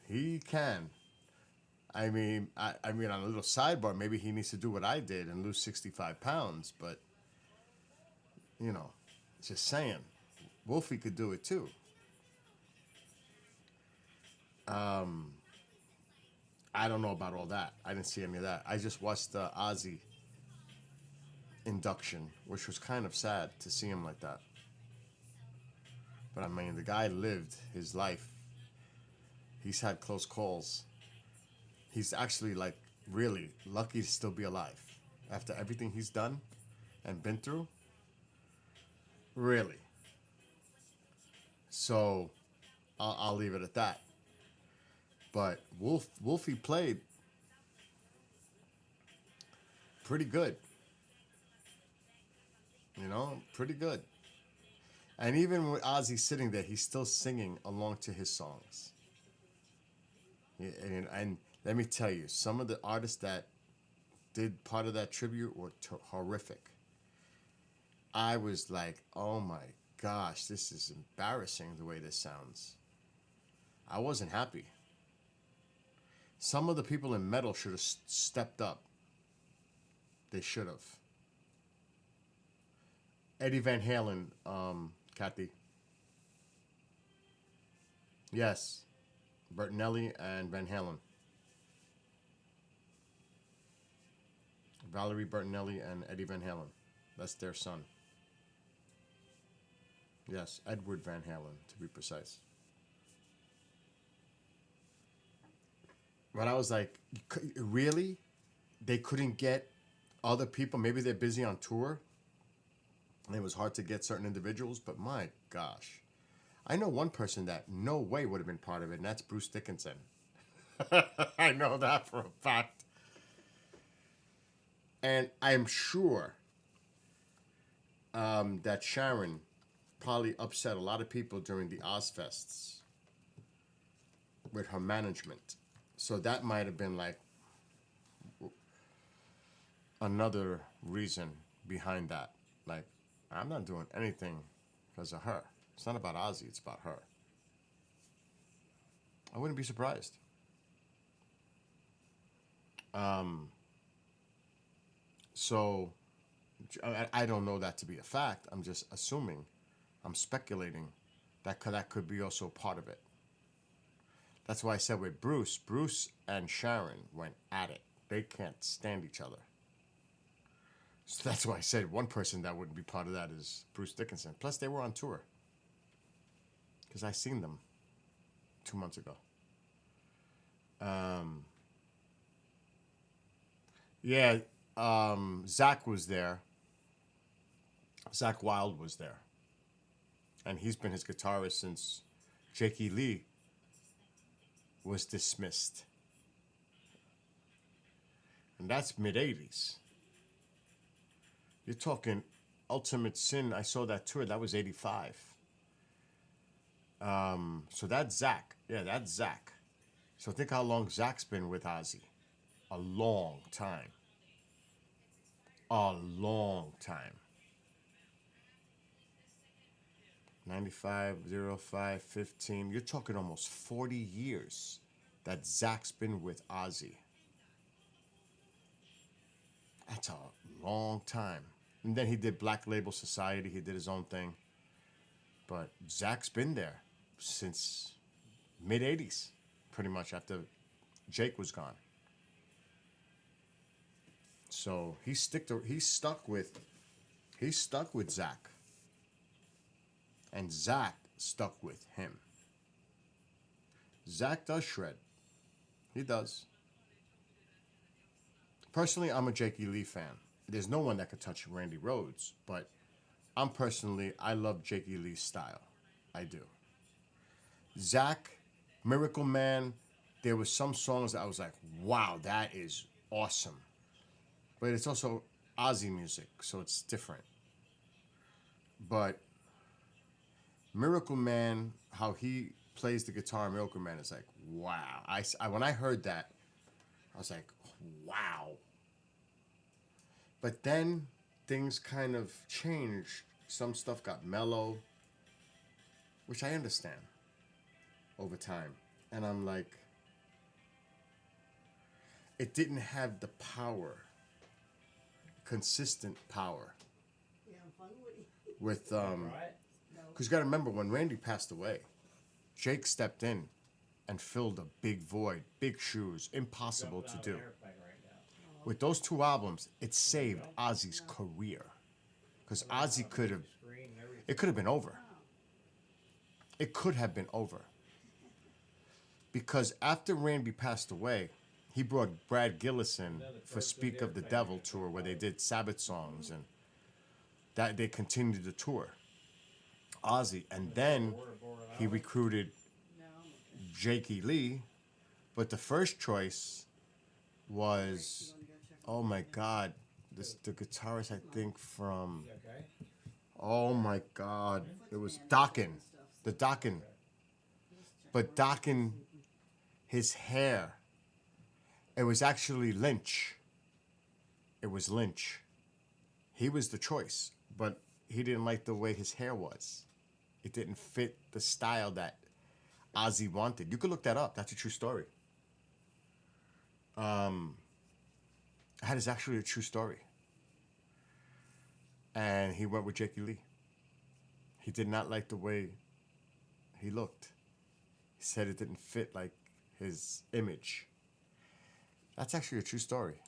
He can. I mean, on a little sidebar, maybe he needs to do what I did and lose 65 pounds. But, you know, just saying. Wolfie could do it too. I don't know about all that. I didn't see any of that. I just watched the Ozzy induction, which was kind of sad to see him like that. But I mean, the guy lived his life. He's had close calls. He's actually like really lucky to still be alive after everything he's done and been through. Really. So I'll leave it at that. But Wolfie played pretty good. You know, pretty good. And even with Ozzy sitting there, he's still singing along to his songs. Yeah, and let me tell you, some of the artists that did part of that tribute were horrific. I was like, oh my gosh, this is embarrassing the way this sounds. I wasn't happy. Some of the people in metal should have stepped up. They should have. Eddie Van Halen, Kathy. Yes. Bertinelli and Van Halen. Valerie Bertinelli and Eddie Van Halen. That's their son. Yes, Edward Van Halen, to be precise. But I was like, really? They couldn't get other people? Maybe they're busy on tour. And it was hard to get certain individuals, but my gosh. I know one person that no way would have been part of it, and that's Bruce Dickinson. I know that for a fact. And I'm sure that Sharon probably upset a lot of people during the Ozfests with her management. So that might have been like another reason behind that. Like, I'm not doing anything because of her. It's not about Ozzy, it's about her. I wouldn't be surprised. So, I don't know that to be a fact. I'm just assuming, I'm speculating that could be also part of it. That's why I said with Bruce and Sharon went at it. They can't stand each other. So that's why I said one person that wouldn't be part of that is Bruce Dickinson. Plus, they were on tour. Because I seen them 2 months ago. Zach was there. Zach Wilde was there. And he's been his guitarist since Jakey Lee was dismissed. And that's mid 80s. You're talking Ultimate Sin. I saw that tour. That was 85. So that's Zach. Yeah, that's Zach. So think how long Zach's been with Ozzy. A long time. A long time. 95, 05, 15. You're talking almost 40 years that Zach's been with Ozzy. That's a long time. And then he did Black Label Society. He did his own thing. But Zach's been there since mid 80s, pretty much after Jake was gone. So he stuck with Zach. And Zach stuck with him. Zach does shred. He does. Personally, I'm a Jakey Lee fan. There's no one that could touch Randy Rhoads, but I love Jakey Lee's style. I do. Zach, Miracle Man, there was some songs that I was like, wow, that is awesome. But it's also Ozzy music, so it's different. But Miracle Man, how he plays the guitar in Miracle Man is like, wow. When I heard that, I was like, wow. But then things kind of changed. Some stuff got mellow, which I understand over time. And I'm like, it didn't have the power, consistent power. Yeah, I'm fun with it. With, Right? because you got to remember, when Randy passed away, Jake stepped in and filled a big void, big shoes, impossible to do. With those two albums, it saved Ozzy's career. Because Ozzy it could have been over. It could have been over. Because after Randy passed away, he brought Brad Gillis in for Speak of the Devil tour, where they did Sabbath songs, and that they continued the tour. Ozzy, and then he recruited Jakey Lee, but the first choice was, oh my God, the guitarist, I think from, oh my God, it was Dokken, the Dokken. But Dokken, his hair, it was actually Lynch. It was Lynch. He was the choice, but he didn't like the way his hair was. It didn't fit the style that Ozzy wanted. You could look that up. That's a true story. That is actually a true story. And he went with Jakey Lee. He did not like the way he looked. He said it didn't fit like his image. That's actually a true story.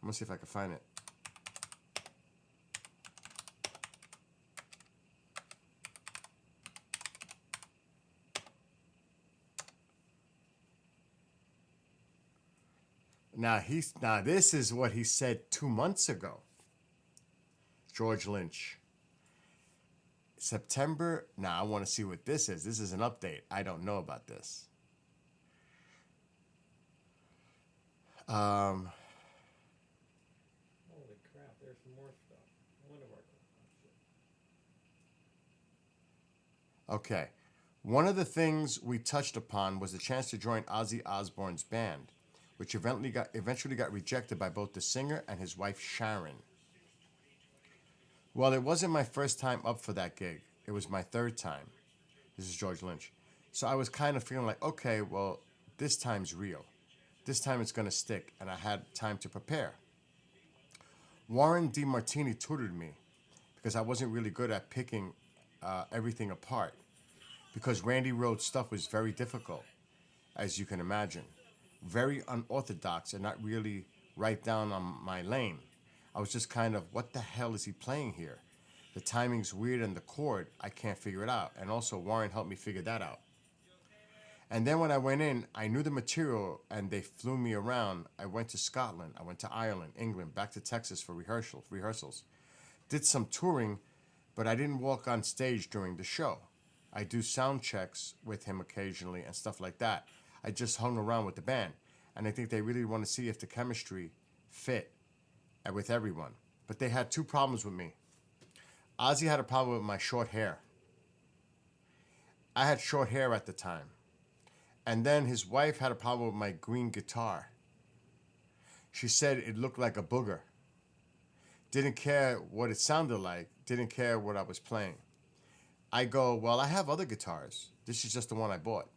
I'm gonna see if I can find it. Now this is what he said 2 months ago. George Lynch. September. Now I want to see what this is. This is an update. I don't know about this. Holy crap, there's some more stuff. I wonder where Okay. One of the things we touched upon was the chance to join Ozzy Osbourne's band, which eventually got rejected by both the singer and his wife Sharon. Well, it wasn't my first time up for that gig. It was my third time. This is George Lynch. So I was kind of feeling like, okay, well, this time's real. This time it's going to stick, and I had time to prepare. Warren DeMartini tutored me because I wasn't really good at picking everything apart, because Randy Rhoads' stuff was very difficult, as you can imagine. Very unorthodox and not really right down on my lane. I was just kind of, what the hell is he playing here? The timing's weird and the chord, I can't figure it out. And also Warren helped me figure that out. And then when I went in, I knew the material and they flew me around. I went to Scotland, I went to Ireland, England, back to Texas for rehearsals. Did some touring, but I didn't walk on stage during the show. I do sound checks with him occasionally and stuff like that. I just hung around with the band. and I think they really want to see if the chemistry fit with everyone. But they had two problems with me. Ozzy had a problem with my short hair. I had short hair at the time. And then his wife had a problem with my green guitar. She said it looked like a booger. Didn't care what it sounded like. Didn't care what I was playing. I go, well, I have other guitars. This is just the one I brought.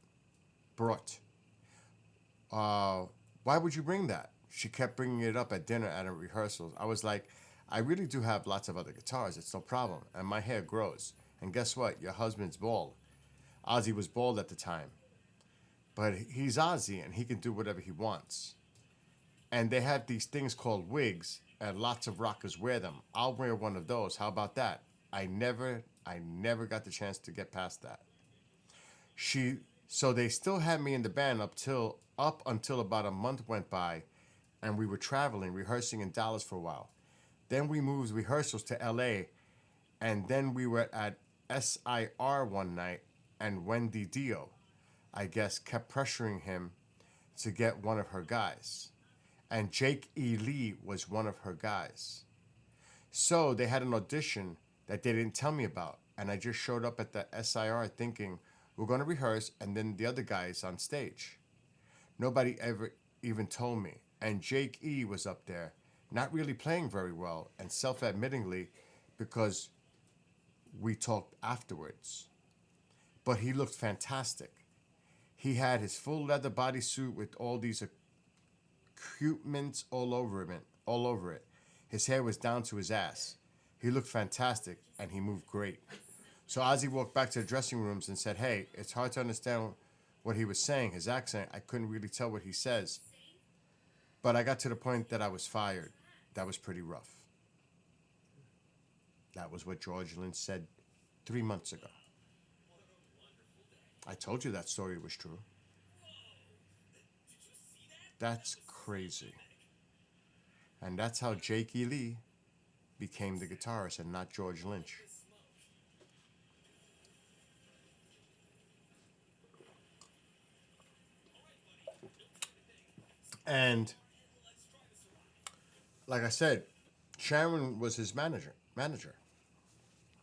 Why would you bring that? She kept bringing it up at dinner at a rehearsals. I was like, I really do have lots of other guitars. It's no problem. And my hair grows. And guess what? Your husband's bald. Ozzy was bald at the time. But he's Ozzy and he can do whatever he wants. And they have these things called wigs, and lots of rockers wear them. I'll wear one of those. How about that? I never got the chance to get past that. So they still had me in the band up until about a month went by, and we were traveling, rehearsing in Dallas for a while. Then we moved rehearsals to LA, and then we were at SIR one night, and Wendy Dio, I guess, kept pressuring him to get one of her guys. And Jake E. Lee was one of her guys. So they had an audition that they didn't tell me about. And I just showed up at the SIR thinking, we're going to rehearse, and then the other guy is on stage. Nobody ever even told me. And Jake E. was up there, not really playing very well, and self-admittingly, because we talked afterwards. But he looked fantastic. He had his full leather bodysuit with all these accoutrements all over it. His hair was down to his ass. He looked fantastic, and he moved great. So Ozzy walked back to the dressing rooms and said, hey, it's hard to understand what he was saying. His accent, I couldn't really tell what he says. But I got to the point that I was fired. That was pretty rough. That was what George Lynch said 3 months ago. I told you that story was true. That's crazy. And that's how Jake E. Lee became the guitarist and not George Lynch. And like I said, Sharon was his manager.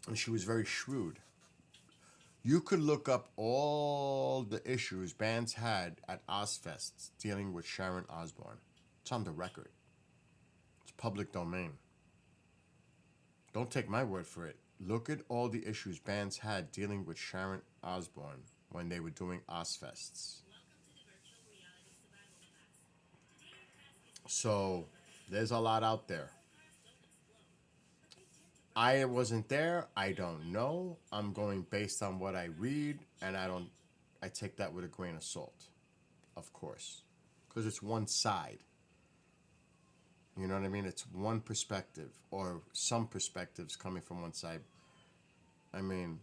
And she was very shrewd. You could look up all the issues bands had at Ozfests dealing with Sharon Osbourne. It's on the record. It's public domain. Don't take my word for it. Look at all the issues bands had dealing with Sharon Osbourne when they were doing Ozfests. So there's a lot out there. I wasn't there. I don't know. I'm going based on what I read, and I take that with a grain of salt, of course, because it's one side. You know what I mean? It's one perspective, or some perspectives coming from one side. I mean,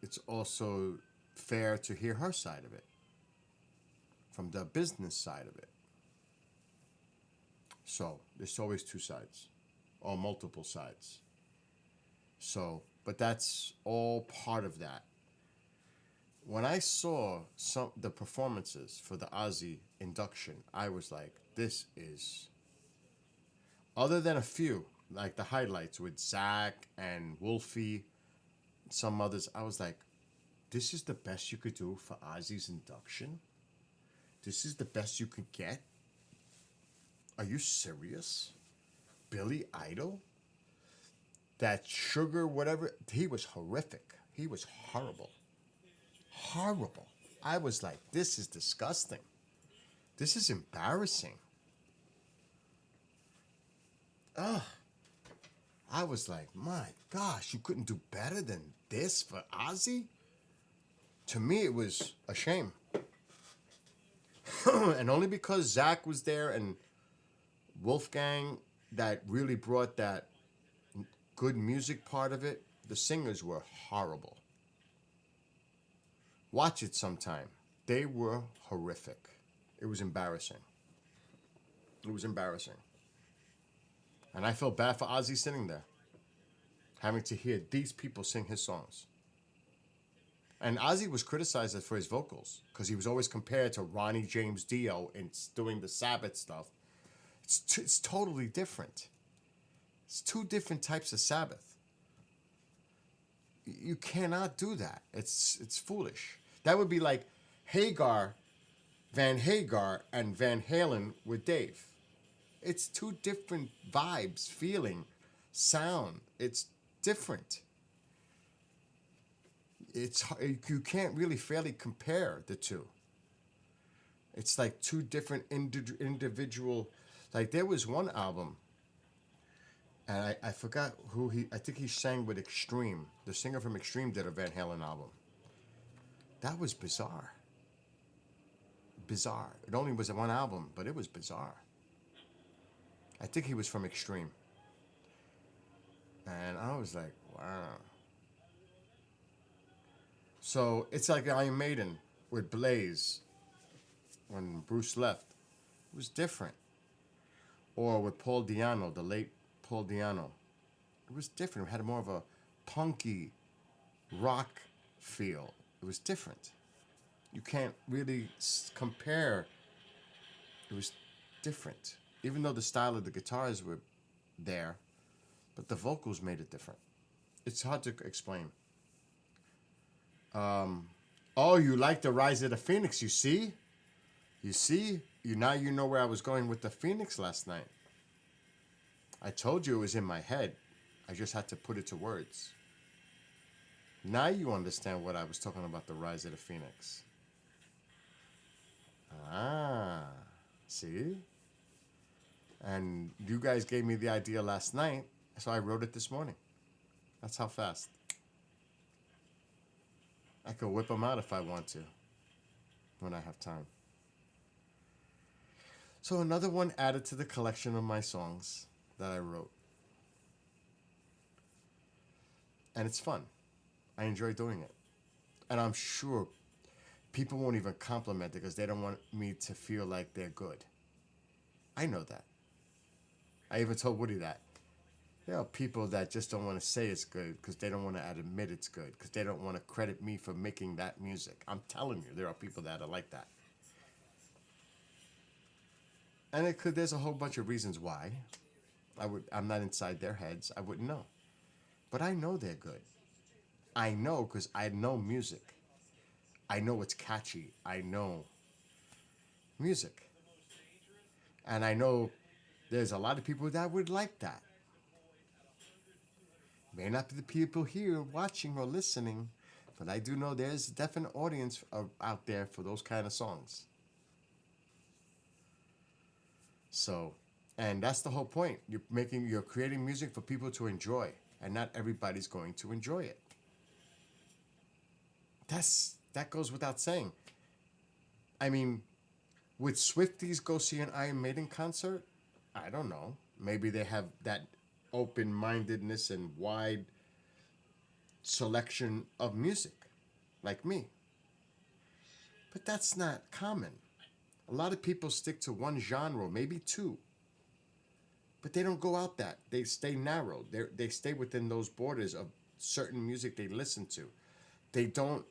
it's also fair to hear her side of it, from the business side of it. So there's always two sides, or multiple sides. So, but that's all part of that. When I saw the performances for the Ozzy induction, I was like, this is, other than a few, like the highlights with Zach and Wolfie, some others, I was like, this is the best you could do for Ozzy's induction? This is the best you could get? Are you serious? Billy Idol? That Sugar, whatever, he was horrific. He was horrible. Horrible. I was like, this is disgusting. This is embarrassing. Ugh. I was like, my gosh, you couldn't do better than this for Ozzy? To me, it was a shame. And only because Zach was there and Wolfgang, that really brought that good music part of it, the singers were horrible. Watch it sometime. They were horrific. It was embarrassing. It was embarrassing. And I felt bad for Ozzy sitting there, having to hear these people sing his songs. And Ozzy was criticized for his vocals because he was always compared to Ronnie James Dio in doing the Sabbath stuff. It's totally different. It's two different types of Sabbath. You cannot do that. It's foolish. That would be like Van Hagar, and Van Halen with Dave. It's two different vibes, feeling, sound. It's different. You can't really fairly compare the two. It's like two different individual. Like there was one album, and I forgot who I think he sang with Extreme. The singer from Extreme did a Van Halen album. That was bizarre. Bizarre. It only was one album, but it was bizarre. I think he was from Extreme. And I was like, wow. So it's like Iron Maiden with Blaze when Bruce left. It was different. Or with Paul Di'Anno, the late Paul Di'Anno. It was different. It had more of a punky rock feel. It was different. You can't really compare. It was different. Even though the style of the guitars were there, but the vocals made it different. It's hard to explain. Oh, you like the Rise of the Phoenix, you see? Now you know where I was going with the Phoenix last night. I told you it was in my head. I just had to put it to words. Now you understand what I was talking about, the Rise of the Phoenix. Ah, see? And you guys gave me the idea last night, so I wrote it this morning. That's how fast. I could whip them out if I want to, when I have time. So another one added to the collection of my songs that I wrote. And it's fun. I enjoy doing it. And I'm sure people won't even compliment it because they don't want me to feel like they're good. I know that. I even told Woody that. There are people that just don't want to say it's good because they don't want to admit it's good because they don't want to credit me for making that music. I'm telling you, there are people that are like that. And there's a whole bunch of reasons why. I'm not inside their heads. I wouldn't know. But I know they're good. I know because I know music. I know it's catchy. I know music. And I know there's a lot of people that would like that. May not be the people here watching or listening, but I do know there's a definite audience out there for those kind of songs. So, and that's the whole point. You're creating music for people to enjoy, and not everybody's going to enjoy it. That goes without saying. I mean, would Swifties go see an Iron Maiden concert? I don't know. Maybe they have that open-mindedness and wide selection of music, like me. But that's not common. A lot of people stick to one genre, maybe two. But they don't go out that. They stay narrow. They stay within those borders of certain music they listen to. They don't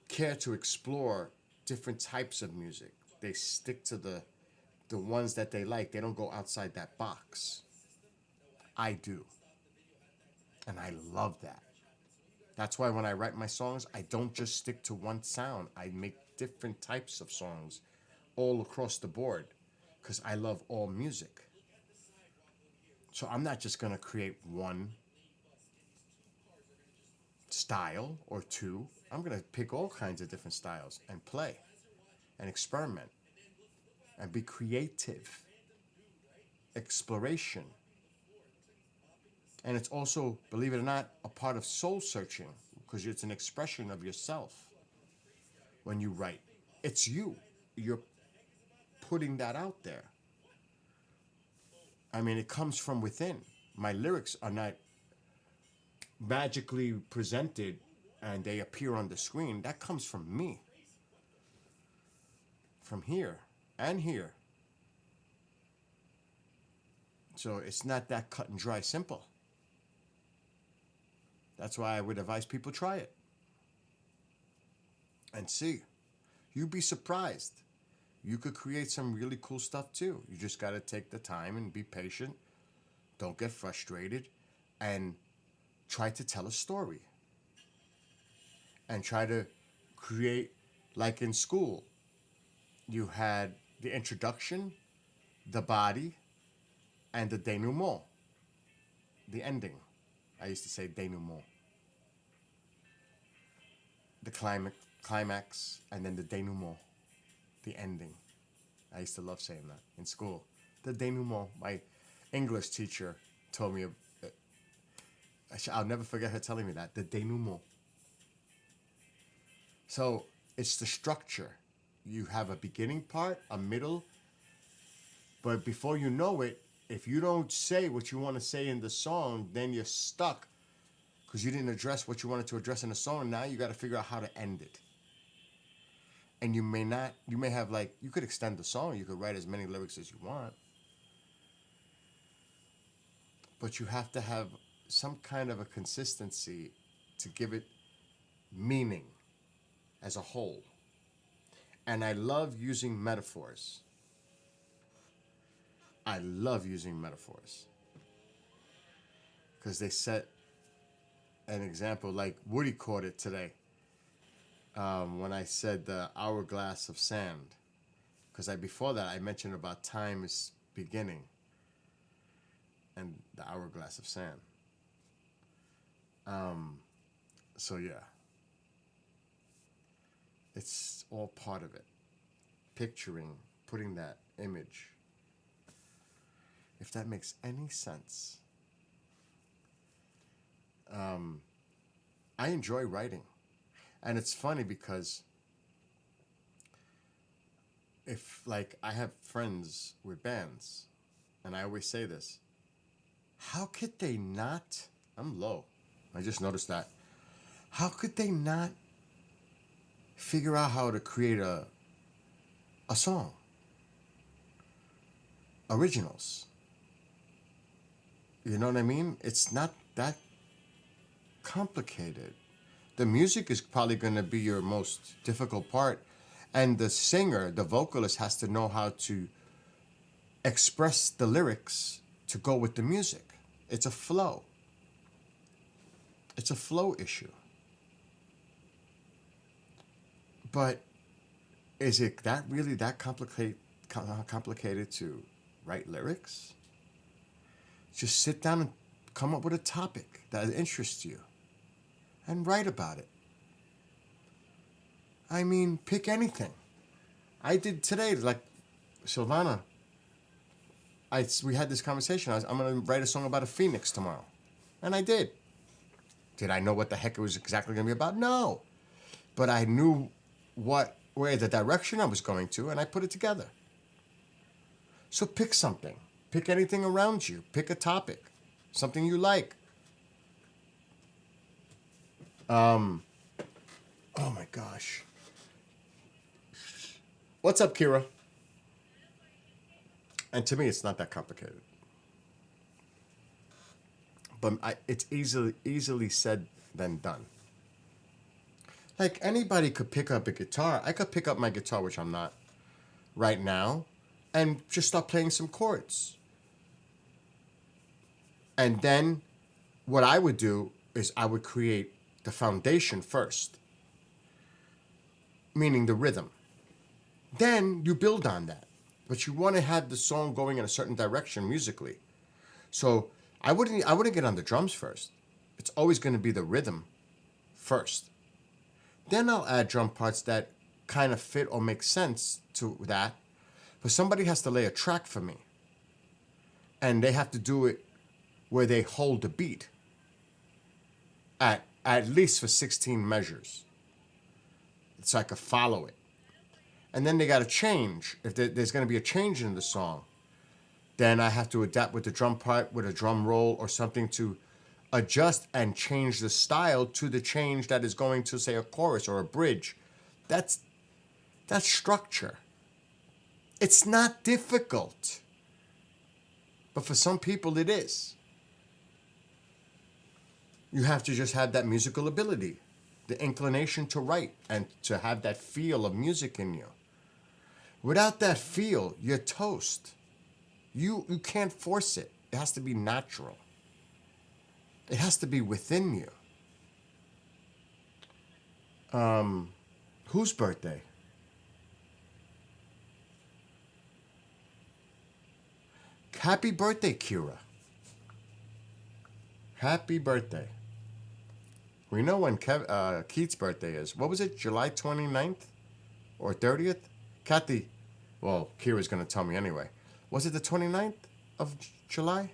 care to explore different types of music. They stick to the ones that they like. They don't go outside that box. I do. And I love that. That's why when I write my songs, I don't just stick to one sound. I make different types of songs all across the board because I love all music. So I'm not just going to create one style or two. I'm going to pick all kinds of different styles and play and experiment and be creative. Exploration. And it's also, believe it or not, a part of soul searching because it's an expression of yourself when you write. It's you. You're putting that out there. I mean, it comes from within. My lyrics are not magically presented and they appear on the screen. That comes from me. From here and here. So it's not that cut and dry simple. That's why I would advise people try it. and see. You'd be surprised. You could create some really cool stuff too. You just got to take the time and be patient. Don't get frustrated and try to tell a story. And try to create, like in school, you had the introduction, the body, and the denouement, the ending. I used to say denouement. The climax, and then the denouement, the ending. I used to love saying that in school. The denouement. My English teacher told me, I'll never forget her telling me that, the denouement. So it's the structure. You have a beginning part, a middle, but before you know it, if you don't say what you want to say in the song, then you're stuck because you didn't address what you wanted to address in the song. Now you got to figure out how to end it. And you may have like, you could extend the song. You could write as many lyrics as you want. But you have to have some kind of a consistency to give it meaning as a whole. And I love using metaphors. I love using metaphors. Because they set an example, like Woody caught it today. When I said the hourglass of sand. Because before that I mentioned about time is beginning. And the hourglass of sand. So yeah. It's all part of it. Picturing, putting that image. If that makes any sense. I enjoy writing. And it's funny because if, like, I have friends with bands, and I always say this, how could they not, I'm low, I just noticed that, how could they not figure out how to create a song? Originals. You know what I mean? It's not that complicated. The music is probably going to be your most difficult part. And the singer, the vocalist, has to know how to express the lyrics to go with the music. It's a flow. It's a flow issue. But is it that really that complicated to write lyrics? Just sit down and come up with a topic that interests you and write about it. I mean, pick anything. I did today, like Silvana. We had this conversation. I'm going to write a song about a phoenix tomorrow. And I did. Did I know what the heck it was exactly going to be about? No. But I knew where the direction I was going to, and I put it together. So pick something. Pick anything around you. Pick a topic. Something you like. Oh my gosh. What's up, Kira? And to me, it's not that complicated. But it's easily said than done. Like, anybody could pick up a guitar. I could pick up my guitar, which I'm not right now, and just start playing some chords. And then what I would do is I would create the foundation first, meaning the rhythm. Then you build on that. But you want to have the song going in a certain direction musically. So I wouldn't get on the drums first. It's always going to be the rhythm first. Then I'll add drum parts that kind of fit or make sense to that. But somebody has to lay a track for me. And they have to do it where they hold the beat at least for 16 measures. So I could follow it. And then they got to change. If there's going to be a change in the song, then I have to adapt with the drum part, with a drum roll or something to adjust and change the style to the change that is going to, say, a chorus or a bridge. That's structure. It's not difficult. But for some people, it is. You have to just have that musical ability, the inclination to write and to have that feel of music in you. Without that feel, you're toast. You can't force it. It has to be natural. It has to be within you. Whose birthday? Happy birthday, Kira. Happy birthday. We know when Keith's birthday is. What was it? July 29th or 30th? Kathy, well, Kira's going to tell me anyway. Was it the 29th of July?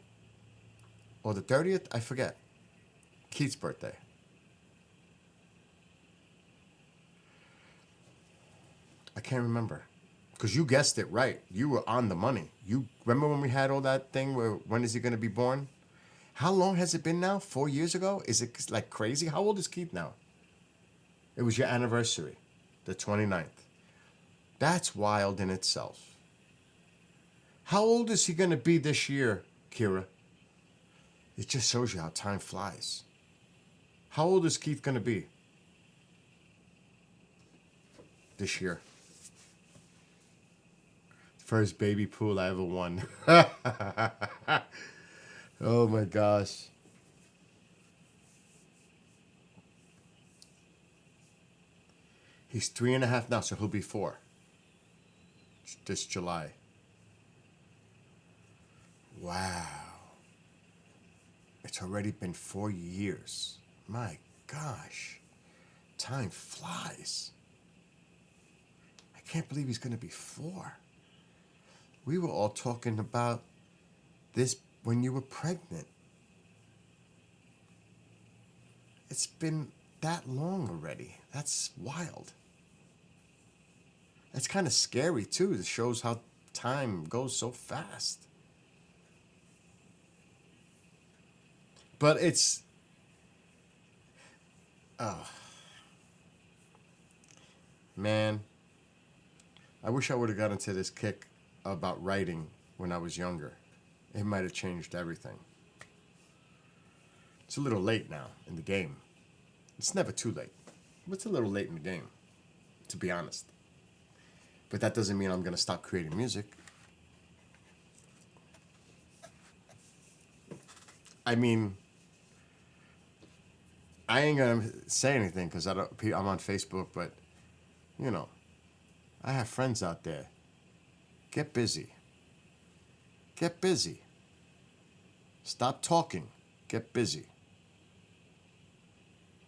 Or the 30th? I forget. Keith's birthday. I can't remember. Because you guessed it right. You were on the money. You remember when we had all that thing where when is he going to be born? How long has it been now? 4 years ago? Is it like crazy? How old is Keith now? It was your anniversary, the 29th. That's wild in itself. How old is he going to be this year, Kira? It just shows you how time flies. How old is Keith going to be this year? First baby pool I ever won. Oh my gosh. He's 3.5 now, so he'll be 4 this July. Wow. It's already been 4 years. My gosh. Time flies. I can't believe he's going to be 4. We were all talking about this when you were pregnant. It's been that long already. That's wild. It's kind of scary too. It shows how time goes so fast. But it's... Oh. Man. I wish I would have got into this kick about writing when I was younger. It might have changed everything. It's a little late now in the game. It's never too late. But it's a little late in the game, to be honest. But that doesn't mean I'm going to stop creating music. I mean, I ain't going to say anything because I'm on Facebook, but, you know, I have friends out there. Get busy. Get busy. Stop talking. Get busy.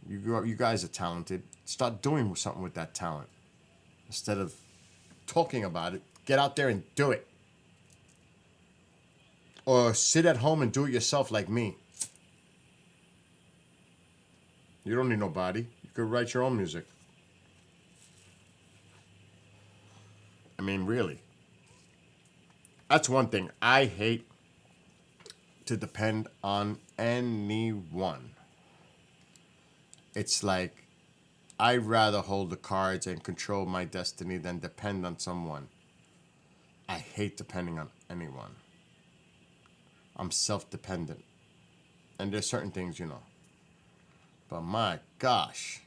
You guys are talented. Start doing something with that talent. Instead of talking about it, get out there and do it. Or sit at home and do it yourself like me. You don't need nobody. You could write your own music. I mean, really. That's one thing. I hate to depend on anyone. It's like, I'd rather hold the cards and control my destiny than depend on someone. I hate depending on anyone. I'm self-dependent. And there's certain things, you know. But my gosh.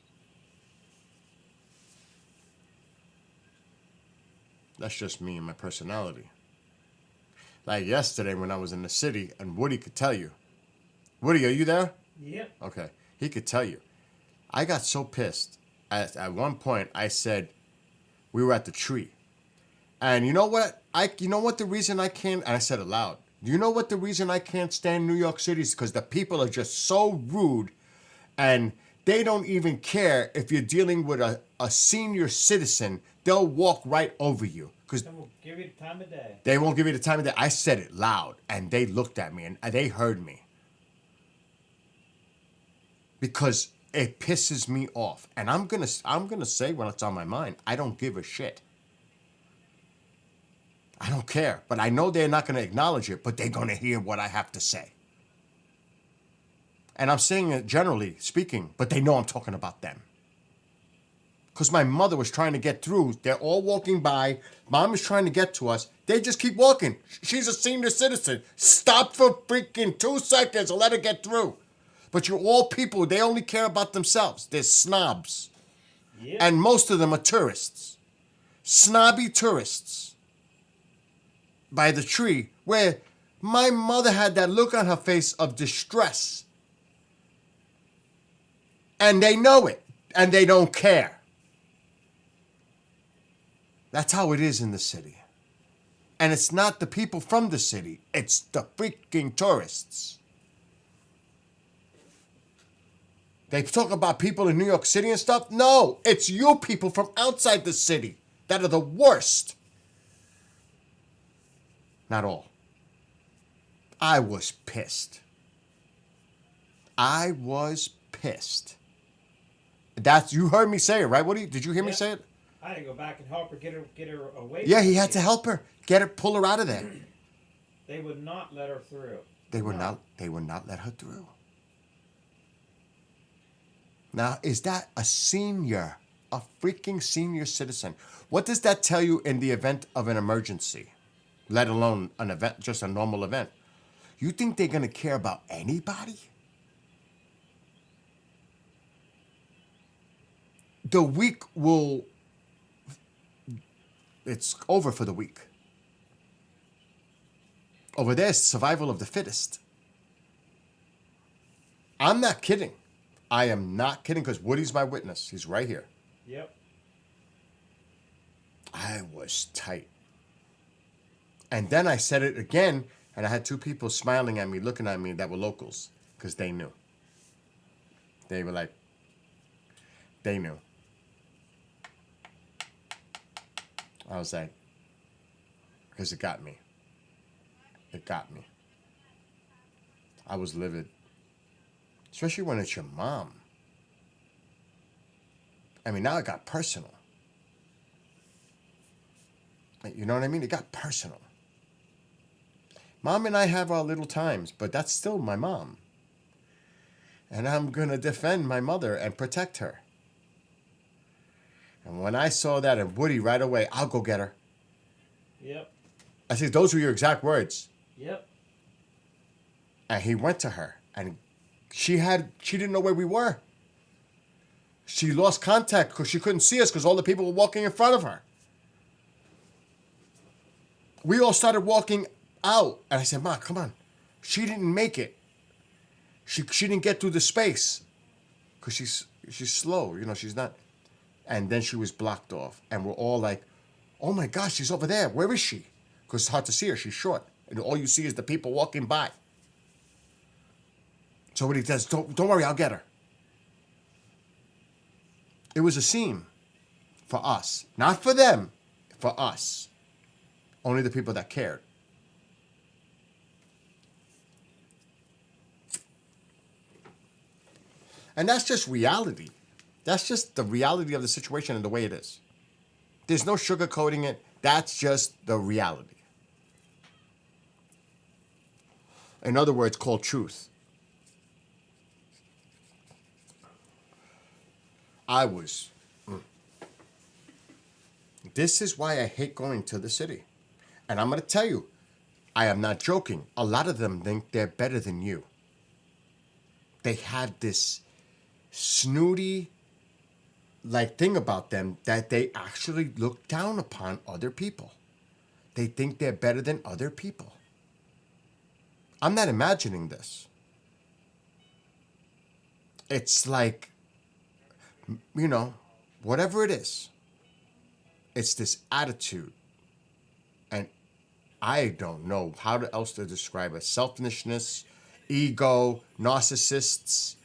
That's just me and my personality. Like yesterday when I was in the city, and Woody could tell you. Woody, are you there? Yep. Okay. He could tell you. I got so pissed. At one point, I said, we were at the tree. And you know what? You know what the reason I can't, and I said it loud. You know what the reason I can't stand New York City is because the people are just so rude and they don't even care if you're dealing with a senior citizen. They'll walk right over you. Because They won't give you the time of day. they won't give you the time of day. I said it loud and they looked at me and they heard me. Because it pisses me off. And I'm gonna say what's on my mind. I don't give a shit. I don't care. But I know they're not gonna acknowledge it, but they're gonna hear what I have to say. And I'm saying it generally speaking, but they know I'm talking about them. Because my mother was trying to get through. They're all walking by. Mom is trying to get to us. They just keep walking. She's a senior citizen. Stop for freaking 2 seconds and let her get through. But you're all people, they only care about themselves. They're snobs. Yep. And most of them are tourists. Snobby tourists. By the tree, where my mother had that look on her face of distress. And they know it. And they don't care. That's how it is in the city. And it's not the people from the city. It's the freaking tourists. They talk about people in New York City and stuff. No, it's you people from outside the city that are the worst. Not all. I was pissed. I was pissed. That's, you heard me say it, right? Did you hear me Yeah. say it? I had to go back and help her get her away. Yeah, from he the had to gate. help her, get her, pull her out of there. They would not let her through. They would not let her through. Now, is that a senior, a freaking senior citizen? What does that tell you in the event of an emergency, let alone an event, just a normal event? You think they're going to care about anybody? The week will, it's over for the week. Over there, it's survival of the fittest. I'm not kidding. I am not kidding, because Woody's my witness. He's right here. Yep. I was tight. And then I said it again, and I had two people smiling at me, looking at me that were locals, because they knew. They were like, they knew. I was like, because it got me. It got me. I was livid. Especially when it's your mom. I mean, now it got personal. You know what I mean? It got personal. Mom and I have our little times, but that's still my mom. And I'm going to defend my mother and protect her. And when I saw that, and Woody right away, I'll go get her. Yep. I said, those were your exact words. Yep. And he went to her, and she didn't know where we were. She lost contact because she couldn't see us because all the people were walking in front of her. We all started walking out, and I said, Ma, come on. She didn't make it. She didn't get through the space because she's slow, she's not. And then she was blocked off, and we're all like, oh my gosh, she's over there. Where is she? Because it's hard to see her. She's short, and all you see is the people walking by. So what he does, don't worry, I'll get her. It was a scene for us. Not for them, for us. Only the people that cared. And that's just reality. That's just the reality of the situation and the way it is. There's no sugarcoating it. That's just the reality. In other words, called truth. This is why I hate going to the city. And I'm going to tell you, I am not joking. A lot of them think they're better than you. They have this snooty, thing about them that they actually look down upon other people. They think they're better than other people. I'm not imagining this. It's like, whatever it is, it's this attitude. And I don't know how else to describe it. Selfishness, ego, narcissists.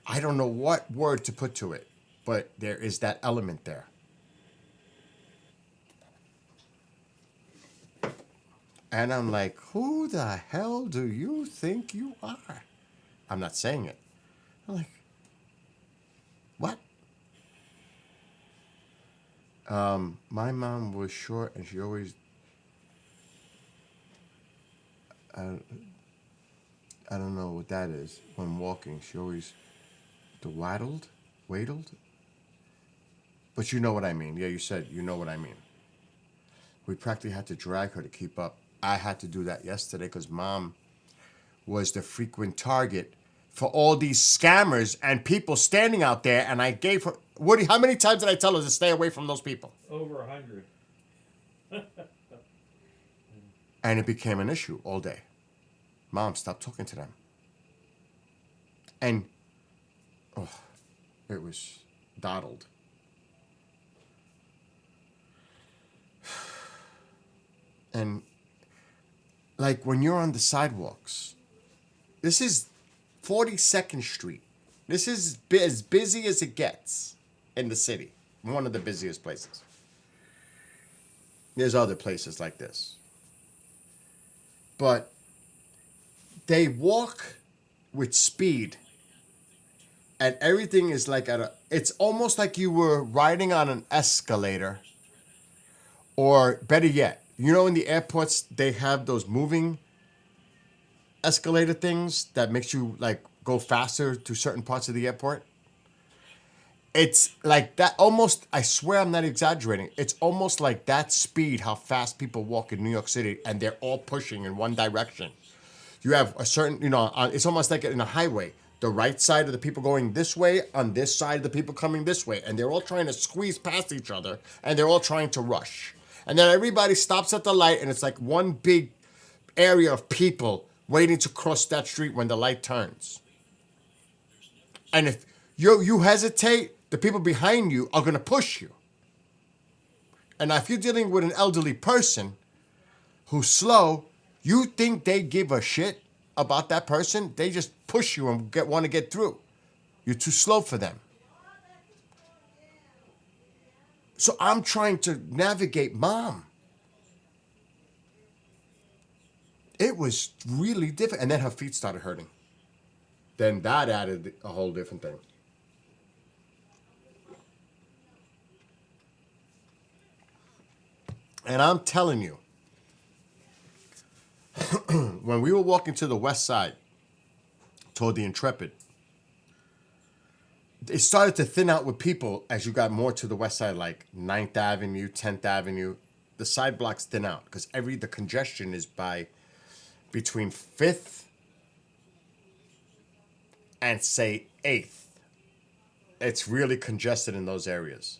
I don't know what word to put to it, but there is that element there. And I'm like, who the hell do you think you are? I'm not saying it. I'm like, what? My mom was short and she always, I don't know what that is. When walking, she always waddled. But you know what I mean. Yeah, you said you know what I mean. We practically had to drag her to keep up. I had to do that yesterday because Mom was the frequent target for all these scammers and people standing out there. And I gave her, Woody, how many times did I tell her to stay away from those people? Over 100. And it became an issue all day. Mom, stop talking to them. And it was dawdled. And like when you're on the sidewalks, this is 42nd Street. This is as busy as it gets in the city. One of the busiest places. There's other places like this. But they walk with speed. And everything is like it's almost like you were riding on an escalator. Or better yet, you know in the airports they have those moving escalator things that makes you like go faster to certain parts of the airport? It's like that almost, I swear I'm not exaggerating. It's almost like that speed, how fast people walk in New York City, and they're all pushing in one direction. You have a certain, it's almost like in a highway. The right side of the people going this way, on this side of the people coming this way, and they're all trying to squeeze past each other, and they're all trying to rush. And then everybody stops at the light, and it's like one big area of people waiting to cross that street when the light turns. And if you hesitate, the people behind you are going to push you. And if you're dealing with an elderly person who's slow, you think they give a shit about that person? They just push you and want to get through. You're too slow for them. So I'm trying to navigate Mom. It was really difficult. And then her feet started hurting. Then that added a whole different thing. And I'm telling you, when we were walking to the west side, toward the Intrepid, it started to thin out with people as you got more to the west side, like 9th Avenue, 10th Avenue. The side blocks thin out because the congestion is between 5th and say 8th. It's really congested in those areas.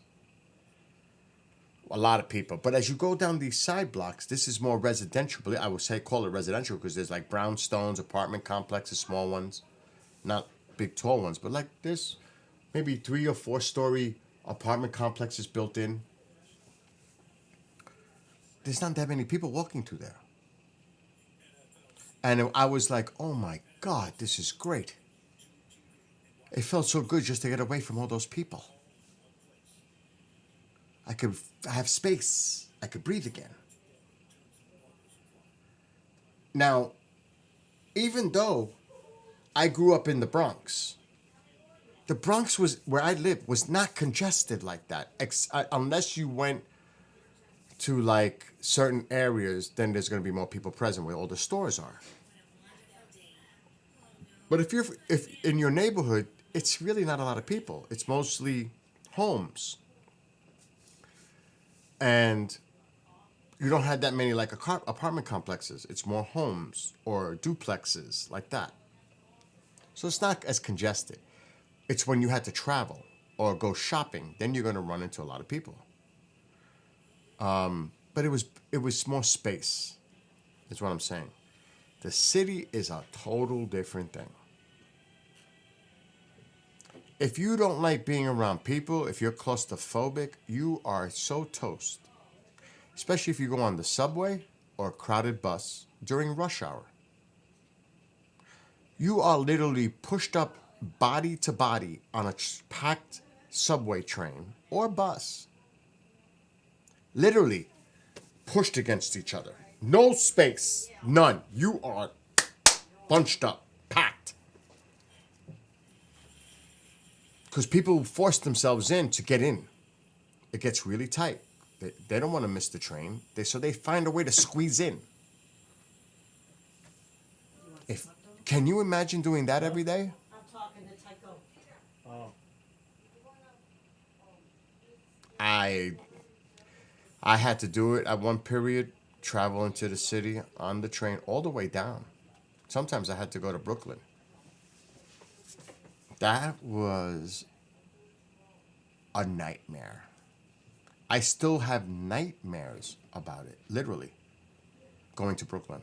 A lot of people. But as you go down these side blocks, this is more residential. I would say call it residential because there's like brownstones, apartment complexes, small ones. Not big, tall ones, but like there's maybe 3 or 4 story apartment complexes built in. There's not that many people walking through there. And I was like, oh my God, this is great. It felt so good just to get away from all those people. I have space. I could breathe again. Now, even though I grew up in the Bronx was where I lived was not congested like that. Unless you went to like certain areas, then there's going to be more people present where all the stores are. But if in your neighborhood, it's really not a lot of people. It's mostly homes. And you don't have that many like apartment complexes. It's more homes or duplexes like that. So it's not as congested. It's when you had to travel or go shopping, then you're going to run into a lot of people. But it was more space, is what I'm saying. The city is a total different thing. If you don't like being around people, if you're claustrophobic, you are so toast. Especially if you go on the subway or a crowded bus during rush hour. You are literally pushed up body to body on a packed subway train or bus. Literally pushed against each other. No space. None. You are bunched up, packed. Because people force themselves in to get in. It gets really tight. They don't want to miss the train. So they find a way to squeeze in. Can you imagine doing that every day? I'm talking to Tycho. Oh, I had to do it at one period, travel into the city on the train all the way down. Sometimes I had to go to Brooklyn. That was a nightmare. I still have nightmares about it, literally, going to Brooklyn.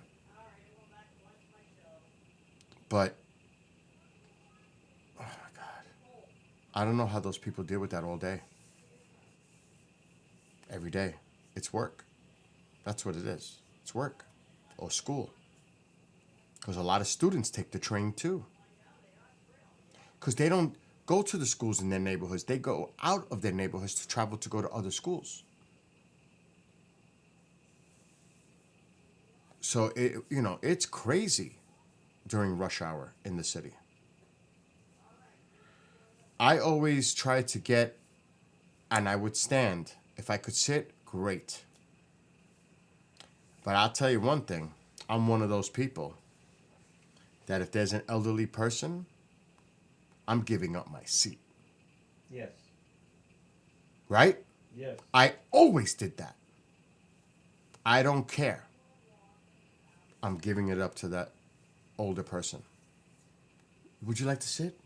But, oh my God, I don't know how those people deal with that all day. Every day. It's work. That's what it is. It's work or school. Because a lot of students take the train too. Because they don't go to the schools in their neighborhoods. They go out of their neighborhoods to travel to go to other schools. So, it's crazy during rush hour in the city. I always try to get, and I would stand. If I could sit, great. But I'll tell you one thing. I'm one of those people that if there's an elderly person, I'm giving up my seat. Yes. Right? Yes. I always did that. I don't care. I'm giving it up to that older person. Would you like to sit?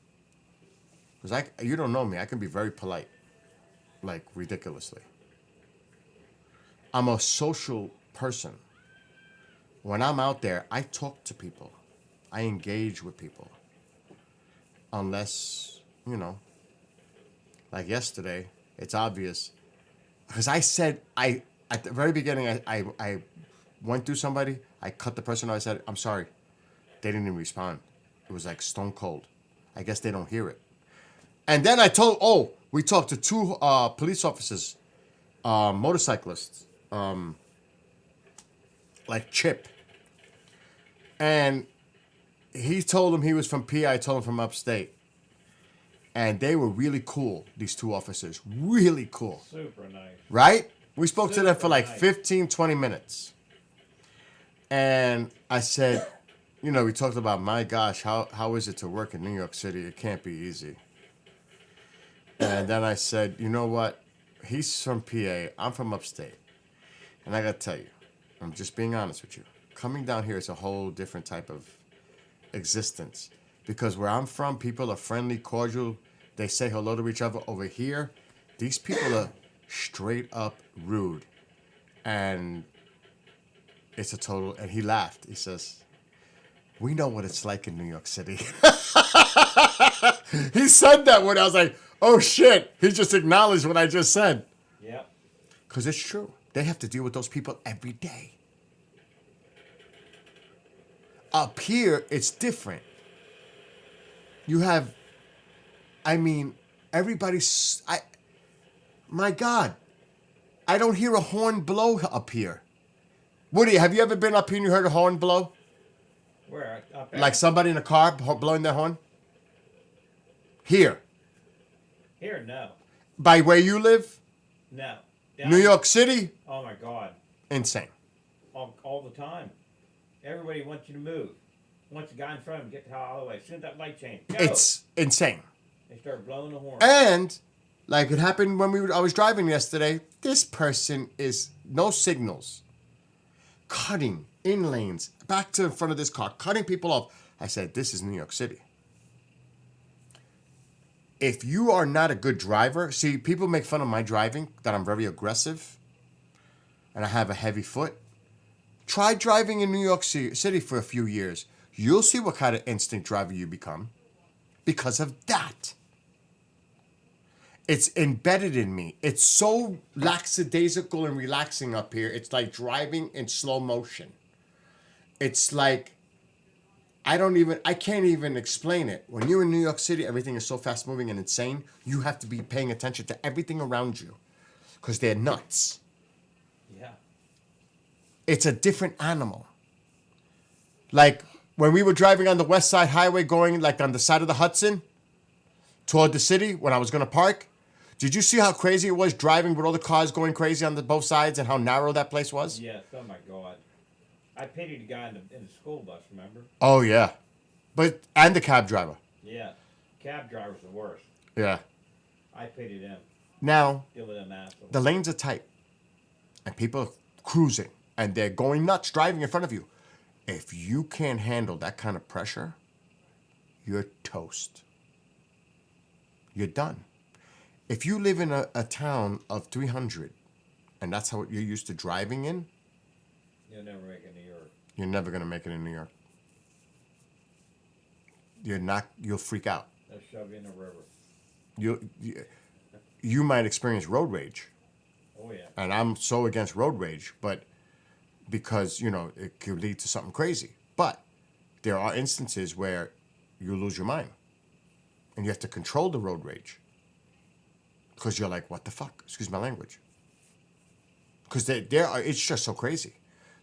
Because you don't know me. I can be very polite. Like, ridiculously. I'm a social person. When I'm out there, I talk to people. I engage with people. Unless, like yesterday, it's obvious. Because I said, at the very beginning, I went through somebody. I cut the person off. I said, I'm sorry. They didn't even respond. It was like stone cold. I guess they don't hear it. And then we talked to two police officers, motorcyclists, like Chip. And he told him he was from PI. I told him from upstate. And they were really cool, these two officers. Really cool. Super nice. Right? We spoke to them for like nice. 15, 20 minutes. And I said, we talked about, my gosh, how is it to work in New York City? It can't be easy. And then I said, you know what? He's from PA. I'm from upstate. And I got to tell you, I'm just being honest with you. Coming down here is a whole different type of existence. Because where I'm from, people are friendly, cordial. They say hello to each other. Over here, these people are straight up rude. And it's a total... And he laughed. He says, we know what it's like in New York City. He said that when I was like, oh shit. He just acknowledged what I just said. Yep. Because it's true. They have to deal with those people every day. Up here, it's different. You have, everybody's, my God, I don't hear a horn blow up here. Woody, have you ever been up here and you heard a horn blow? Where? Up there? Like somebody in a car blowing their horn? Here. Here, no. By where you live? No. Down New York City? Oh my God. Insane. All the time. Everybody wants you to move. Wants the guy in front of him to get the hell out of the way. As soon as that light change, go. It's insane. They start blowing the horn. And like it happened when I was driving yesterday, this person is no signals. Cutting in lanes, back to in front of this car, cutting people off. I said, this is New York City. If you are not a good driver, see, people make fun of my driving, that I'm very aggressive, and I have a heavy foot. Try driving in New York City for a few years. You'll see what kind of instinct driver you become because of that. It's embedded in me. It's so lackadaisical and relaxing up here. It's like driving in slow motion. It's like, I can't even explain it. When you're in New York City, everything is so fast moving and insane. You have to be paying attention to everything around you because they're nuts. Yeah. It's a different animal. Like when we were driving on the West Side Highway going like on the side of the Hudson toward the city when I was going to park, did you see how crazy it was driving with all the cars going crazy on both sides and how narrow that place was? Yes. Oh my God. I pitied the guy in the school bus. Remember? Oh, yeah. And the cab driver. Yeah. Cab driver's the worst. Yeah. I pitied him. Now, Deal with them assholes. the lanes are tight and people are cruising and they're going nuts driving in front of you. If you can't handle that kind of pressure, you're toast. you're done. If you live in a town of 300, and that's how you're used to driving in, You'll never make it in New York. you're never gonna make it in New York. You'll freak out. They'll shove you in the river. You might experience road rage. Oh yeah. And I'm so against road rage, but because, it could lead to something crazy. But there are instances where you lose your mind and you have to control the road rage because you're like, what the fuck? Excuse my language. Because it's just so crazy.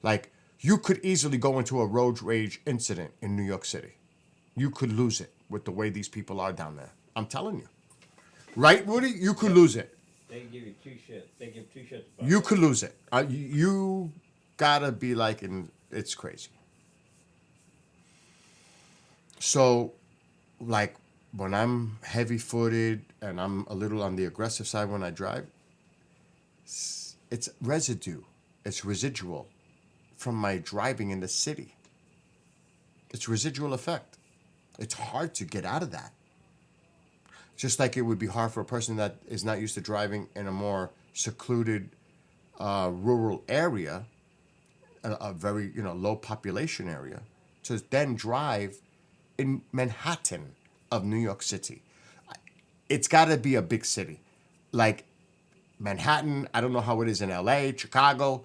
Like, you could easily go into a road rage incident in New York City. You could lose it with the way these people are down there. I'm telling you. Right, Woody? You could lose it. They give you two shits. They give two shits about You it. could lose it. You gotta be like, it's crazy. So, like, when I'm heavy-footed and I'm a little on the aggressive side when I drive, it's residue. It's residual from my driving in the city. It's residual effect. It's hard to get out of that. Just like it would be hard for a person that is not used to driving in a more secluded rural area, a very low population area, to then drive in Manhattan of New York City. It's got to be a big city, like Manhattan. I don't know how it is in LA, Chicago,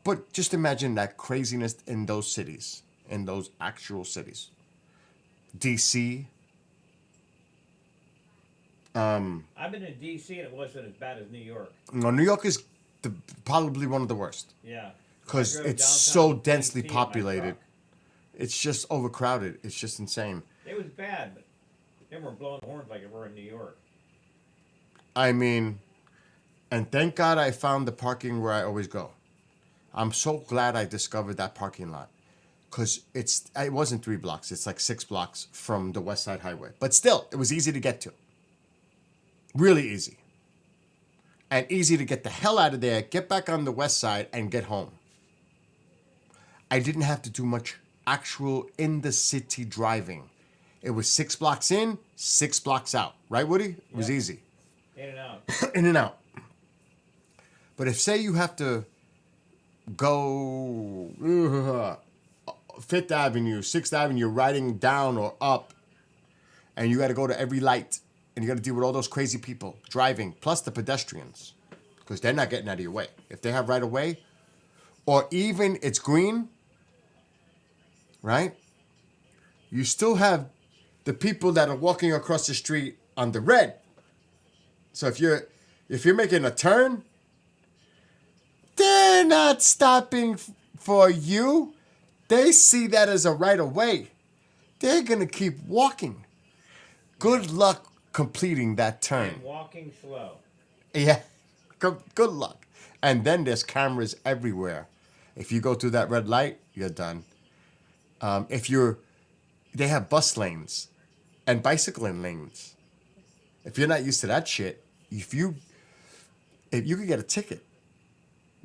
but just imagine that craziness in those cities, in those actual cities. DC. I've been in D.C. and it wasn't as bad as New York. No, New York is probably one of the worst Yeah. because I drove it's downtown so densely DC in my populated. truck. It's just overcrowded. It's just insane. It was bad, but they were blowing horns like it were in New York. I mean, and thank God I found the parking where I always go. I'm so glad I discovered that parking lot because it wasn't 3 blocks. It's like 6 blocks from the West Side Highway. But still, it was easy to get to. Really easy. And easy to get the hell out of there, get back on the West Side, and get home. I didn't have to do much actual in the city driving. It was 6 blocks in, 6 blocks out. Right, Woody? It was Yeah. easy. In and out. In and out. But if, say, you have to go 5th Avenue, 6th Avenue, riding down or up, and you got to go to every light, and you got to deal with all those crazy people driving, plus the pedestrians, because they're not getting out of your way. If they have right of way, or even it's green, right? You still have the people that are walking across the street on the red. So if you're making a turn, they're not stopping for you. They see that as a right of way. They're gonna keep walking. Good luck completing that turn. And walking slow. Yeah, good luck. And then there's cameras everywhere. If you go through that red light, you're done. They have bus lanes and bicycling lanes. If you're not used to that shit, if you could get a ticket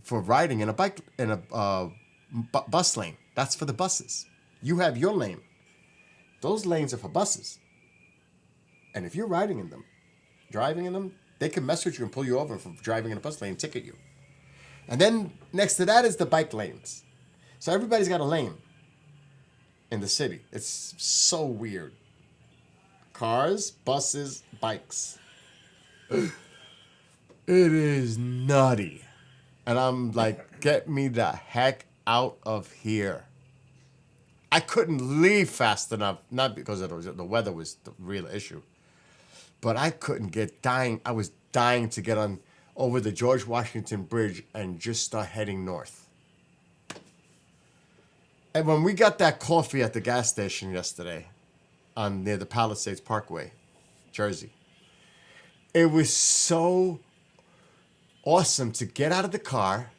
for riding in a bus lane. That's for the buses. You have your lane. Those lanes are for buses. And if you're riding in them, driving in them, they can mess with you and pull you over for driving in a bus lane and ticket you. And then next to that is the bike lanes. So everybody's got a lane in the city. It's so weird. Cars, buses, bikes. It is nutty. And I'm like, get me the heck out of here. I couldn't leave fast enough, not because the weather was the real issue, but I I was dying to get on over the George Washington Bridge and just start heading north. And when we got that coffee at the gas station yesterday, near the Palisades Parkway, Jersey, it was so awesome to get out of the car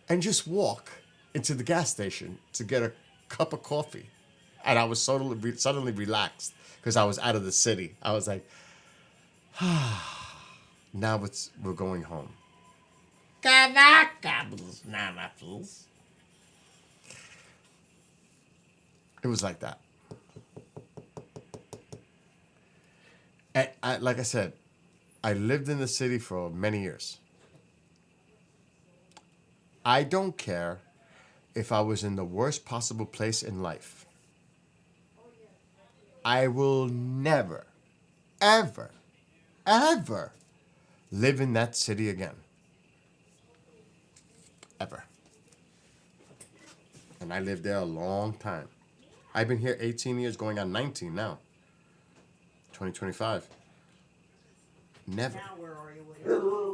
and just walk into the gas station to get a cup of coffee. And I was suddenly relaxed because I was out of the city. I was like, now we're going home. It was like that. And like I said, I lived in the city for many years. I don't care if I was in the worst possible place in life. I will never, ever, ever live in that city again. Ever. And I lived there a long time. I've been here 18 years, going on 19 now. 2025. Never. Now where are you,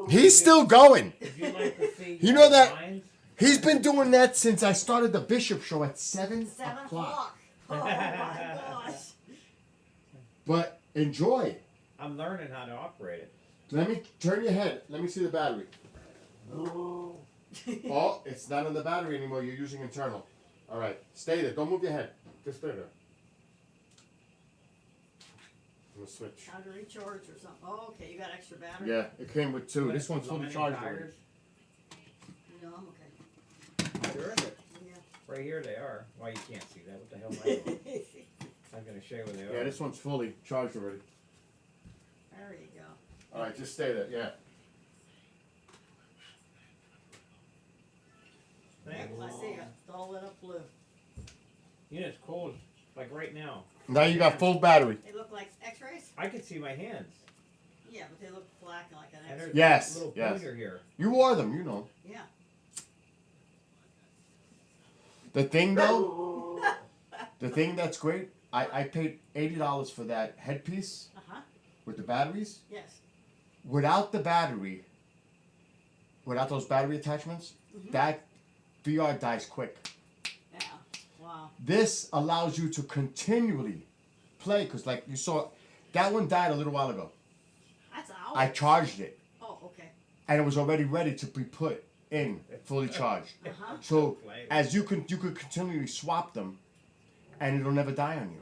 Woody? He's still going. Would you like to see You know that- lines? He's been doing that since I started the Bishop Show at 7 7 o'clock. o'clock. Oh my gosh. But enjoy. I'm learning how to operate it. Let me turn your head. Let me see the battery. Oh. Oh, it's not on the battery anymore. You're using internal. All right. Stay there. Don't move your head. Just stay there. I'm going to switch. How to recharge or something. Oh, okay, you got extra battery? Yeah, it came with two. This one's fully Line charged tires. already. No, I'm okay. Where is it? Yeah. Right here they are. Why you can't see that? What the hell am I doing? I'm gonna show you where they are. Yeah, this one's fully charged already. There you go. All right, just stay there. Yeah. Thanks. I see it. It's all lit up blue. You know it's cold. Like right now. Now you got full battery. They look like x-rays? I can see my hands. Yeah, but they look black like an And x-ray. there's Yes, a little yes. pointer here. You wore them, you know. Yeah. The thing though, the thing that's great, I paid $80 for that headpiece Uh-huh. with the batteries. Yes. Without the battery, without those battery attachments, that VR dies quick. Yeah. Wow. This allows you to continually play, because like you saw, that one died a little while ago. That's ours. I charged it, Oh, okay. and it was already ready to be put in, fully charged. Uh-huh. So as you could continually swap them, and it'll never die on you.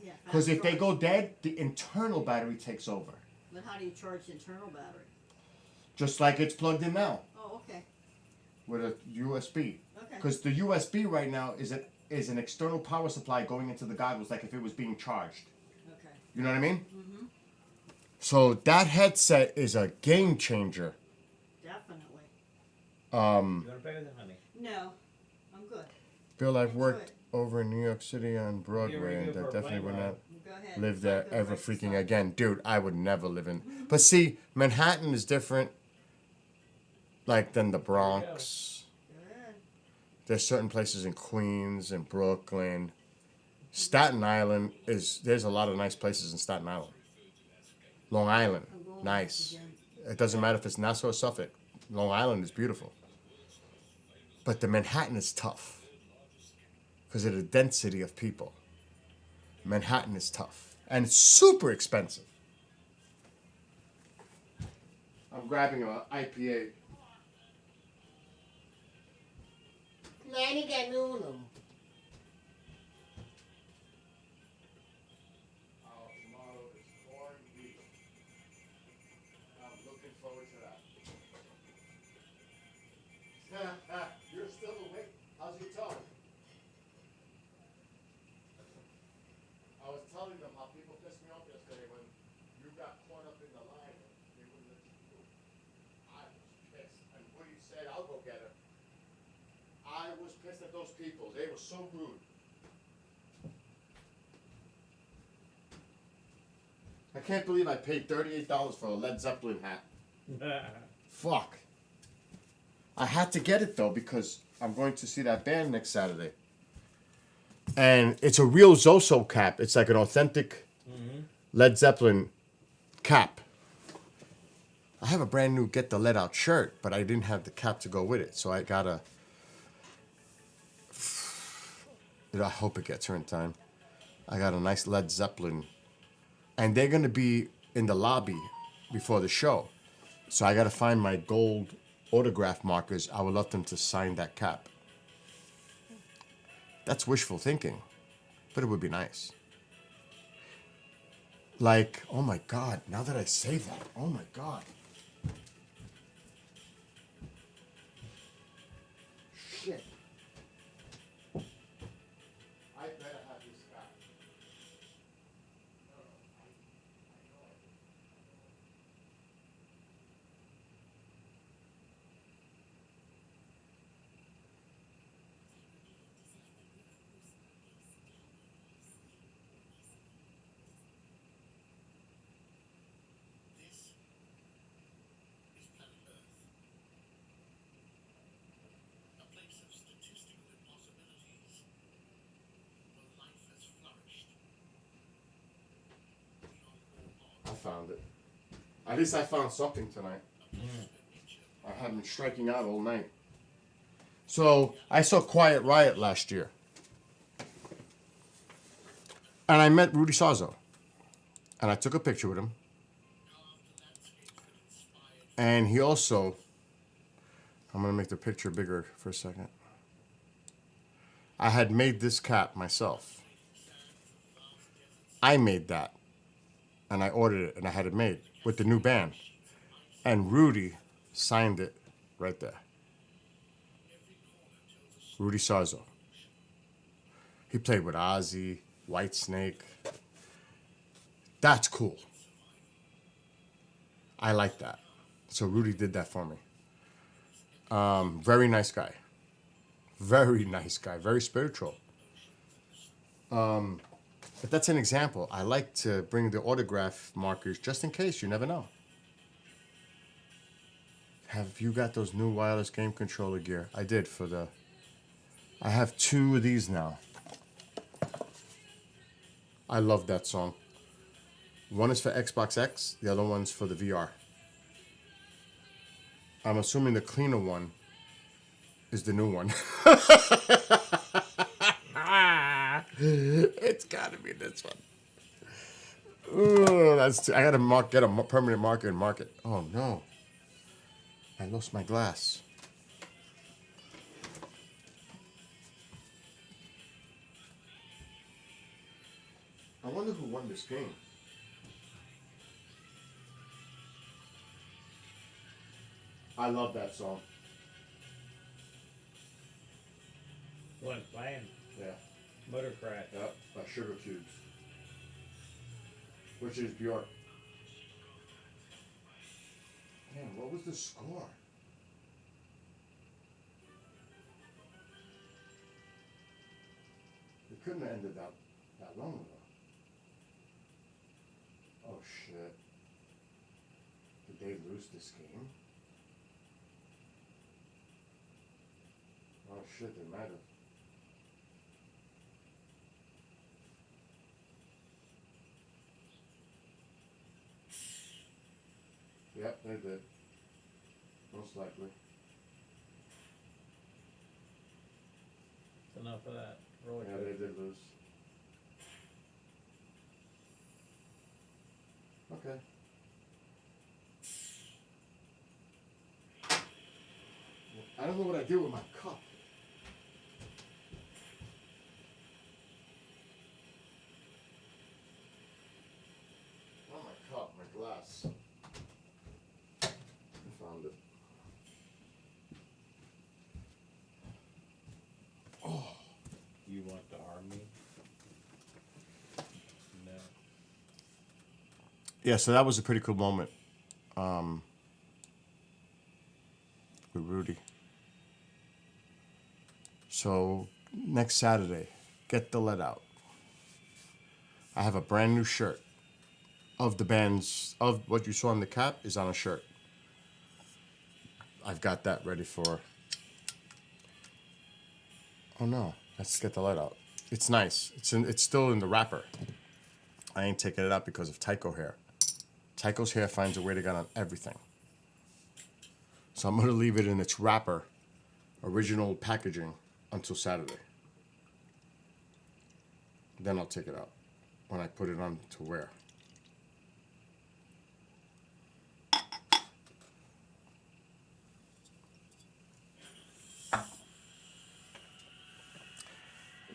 Yeah. Because fast if they charge. go dead, the internal battery takes over. But how do you charge the internal battery? Just like it's plugged in now Oh, okay. with a USB. Okay. Because the USB right now is an external power supply going into the goggles, like if it was being charged. Okay. You know what I mean? Mm-hmm. So that headset is a game changer. Definitely. You wanna play with it, honey? No. I'm good. Bill, I've Enjoy worked it. over in New York City on Broadway, really and good I for a definitely plane would ride. not Go ahead. live It's there not good ever right freaking beside. again. Dude, I would never live in. But see, Manhattan is different, like, than the Bronx. Good. There's certain places in Queens and Brooklyn. Staten Island there's a lot of nice places in Staten Island. Long Island, I'm going nice. again. It doesn't matter if it's Nassau or Suffolk. Long Island is beautiful. But the Manhattan is tough because of the density of people. Manhattan is tough. And it's super expensive. I'm grabbing a IPA. Oh, tomorrow is corned beef. I'm looking forward to that. You're still awake? How's your toe? I was telling them how people pissed me off yesterday when you got caught up in the line and they wouldn't let you through. I was pissed. And Woody said, I'll go get her. I was pissed at those people. They were so rude. I can't believe I paid $38 for a Led Zeppelin hat. Fuck. I had to get it though because I'm going to see that band next Saturday. And it's a real Zoso cap. It's like an authentic Led Zeppelin cap. I have a brand new Get the Lead Out shirt, but I didn't have the cap to go with it. So I gotta... I hope it gets here in time. I got a nice Led Zeppelin. And they're going to be in the lobby before the show. So I got to find my gold autograph markers. I would love them to sign that cap. That's wishful thinking, but it would be nice. Like, oh my God, now that I say that, oh my God. Shit. I better have this cap. At least I found something tonight. I have been striking out all night. So I saw Quiet Riot last year. And I met Rudy Sarzo. And I took a picture with him. And he also, I'm going to make the picture bigger for a second. I had made this cap myself. I made that. And I ordered it and I had it made with the new band. And Rudy signed it right there. Rudy Sarzo. He played with Ozzy, Whitesnake. That's cool. I like that. So Rudy did that for me. Very nice guy. Very nice guy. Very spiritual. But that's an example. I like to bring the autograph markers just in case. You never know. Have you got those new wireless game controller gear? I did for the... I have 2 of these now. I love that song. One is for Xbox X. The other one's for the VR. I'm assuming the cleaner one is the new one. It's gotta be this one. Ooh, that's I gotta get a permanent marker and mark it. Oh no. I lost my glass. I wonder who won this game. I love that song. One playing Yeah. Motor Crash. Yep, by Sugar Cubes. Which is Bjork. Damn, what was the score? It couldn't have ended that long ago. Oh shit. Did they lose this game? Oh shit, they might have. Yep, they did. Most likely. Enough of that. Roller Yeah, they did lose. Okay. I don't know what I do with my cup. Not my cup, my glass. I found it. You want to harm me? No. Yeah, so that was a pretty cool moment with Rudy. So next Saturday, get the let out. I have a brand new shirt of the band's, of what you saw on the cap is on a shirt. I've got that ready for, oh no, let's get the let out. It's nice. It's still in the wrapper. I ain't taking it out because of Tycho hair. Tycho's hair finds a way to get on everything. So I'm going to leave it in its wrapper, original packaging, until Saturday. Then I'll take it out when I put it on to wear.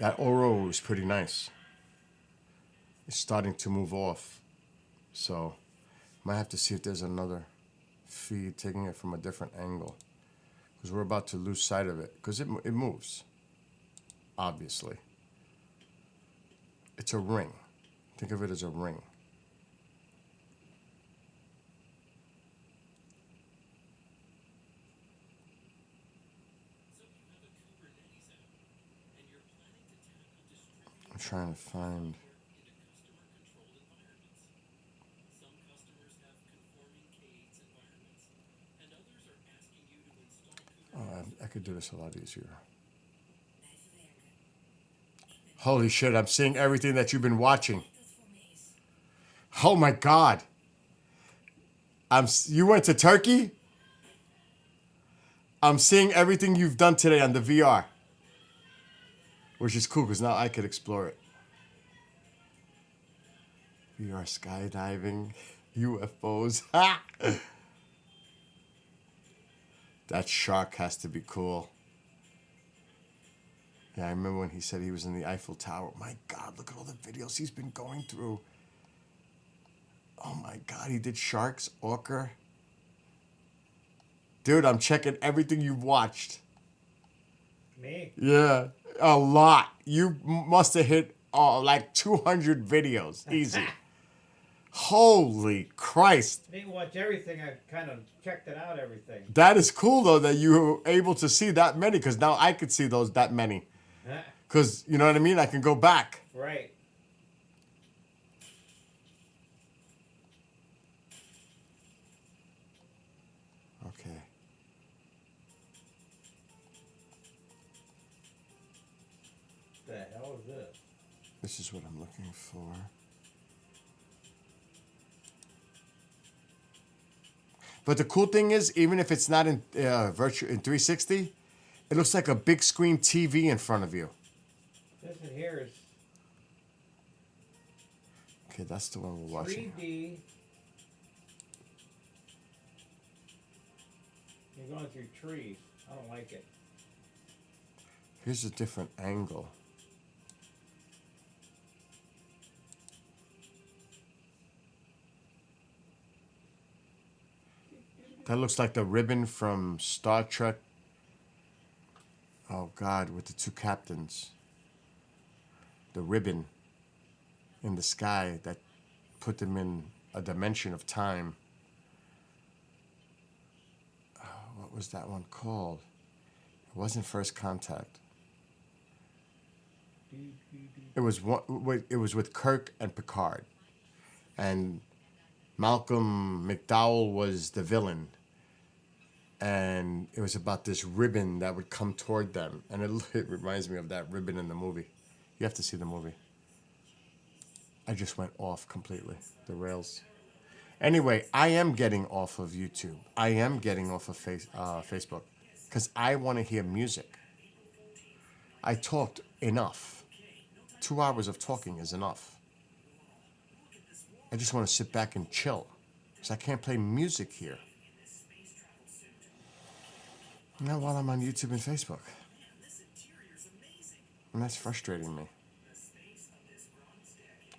That Oro is pretty nice. It's starting to move off. So might have to see if there's another feed taking it from a different angle. Because we're about to lose sight of it. Because it moves. Obviously. It's a ring. Think of it as a ring. I'm trying to find... Oh, I could do this a lot easier. Holy shit, I'm seeing everything that you've been watching. Oh my God. You went to Turkey? I'm seeing everything you've done today on the VR. Which is cool because now I could explore it. VR skydiving, UFOs. That shark has to be cool. Yeah, I remember when he said he was in the Eiffel Tower. My God, look at all the videos he's been going through. Oh my God, he did sharks, orca. Dude, I'm checking everything you've watched. Me? Yeah, a lot. You must have hit like 200 videos. Easy. Holy Christ. I didn't watch everything. I kind of checked it out, everything. That is cool, though, that you were able to see that many, because now I could see that many. Because, you know what I mean? I can go back. Right. Okay. The hell is this? This is what I'm looking for. But the cool thing is, even if it's not in virtual in 360, it looks like a big screen TV in front of you. This in here is Okay, that's the one we're watching. 3D. You're going through trees. I don't like it. Here's a different angle. That looks like the ribbon from Star Trek. Oh God, with the two captains. The ribbon in the sky that put them in a dimension of time. Oh, what was that one called? It wasn't First Contact. It was with Kirk and Picard, and Malcolm McDowell was the villain. And it was about this ribbon that would come toward them. And it reminds me of that ribbon in the movie. You have to see the movie. I just went off completely, the rails. Anyway, I am getting off of YouTube. I am getting off of Facebook. Because I want to hear music. I talked enough. 2 hours of talking is enough. I just want to sit back and chill. Because I can't play music here. Not while I'm on YouTube and Facebook. And that's frustrating me.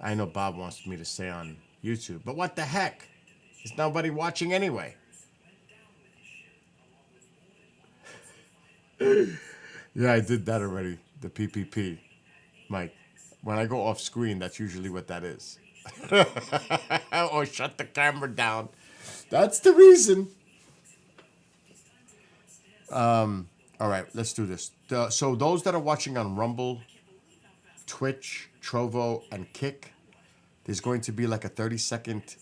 I know Bob wants me to stay on YouTube, but what the heck? There's nobody watching anyway. Yeah, I did that already, the PPP. Mike, when I go off screen, that's usually what that is. Or shut the camera down. That's the reason. All right, let's do this. So those that are watching on Rumble, Twitch, Trovo, and Kick, there's going to be like a 30-second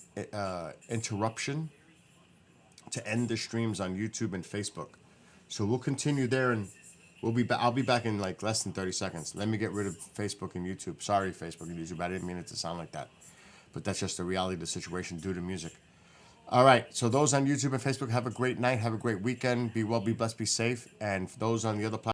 interruption to end the streams on YouTube and Facebook. So we'll continue there, and I'll be back in like less than 30 seconds. Let me get rid of Facebook and YouTube. Sorry, Facebook and YouTube. I didn't mean it to sound like that. But that's just the reality of the situation due to music. All right, so those on YouTube and Facebook, have a great night. Have a great weekend. Be well, be blessed, be safe. And for those on the other platforms,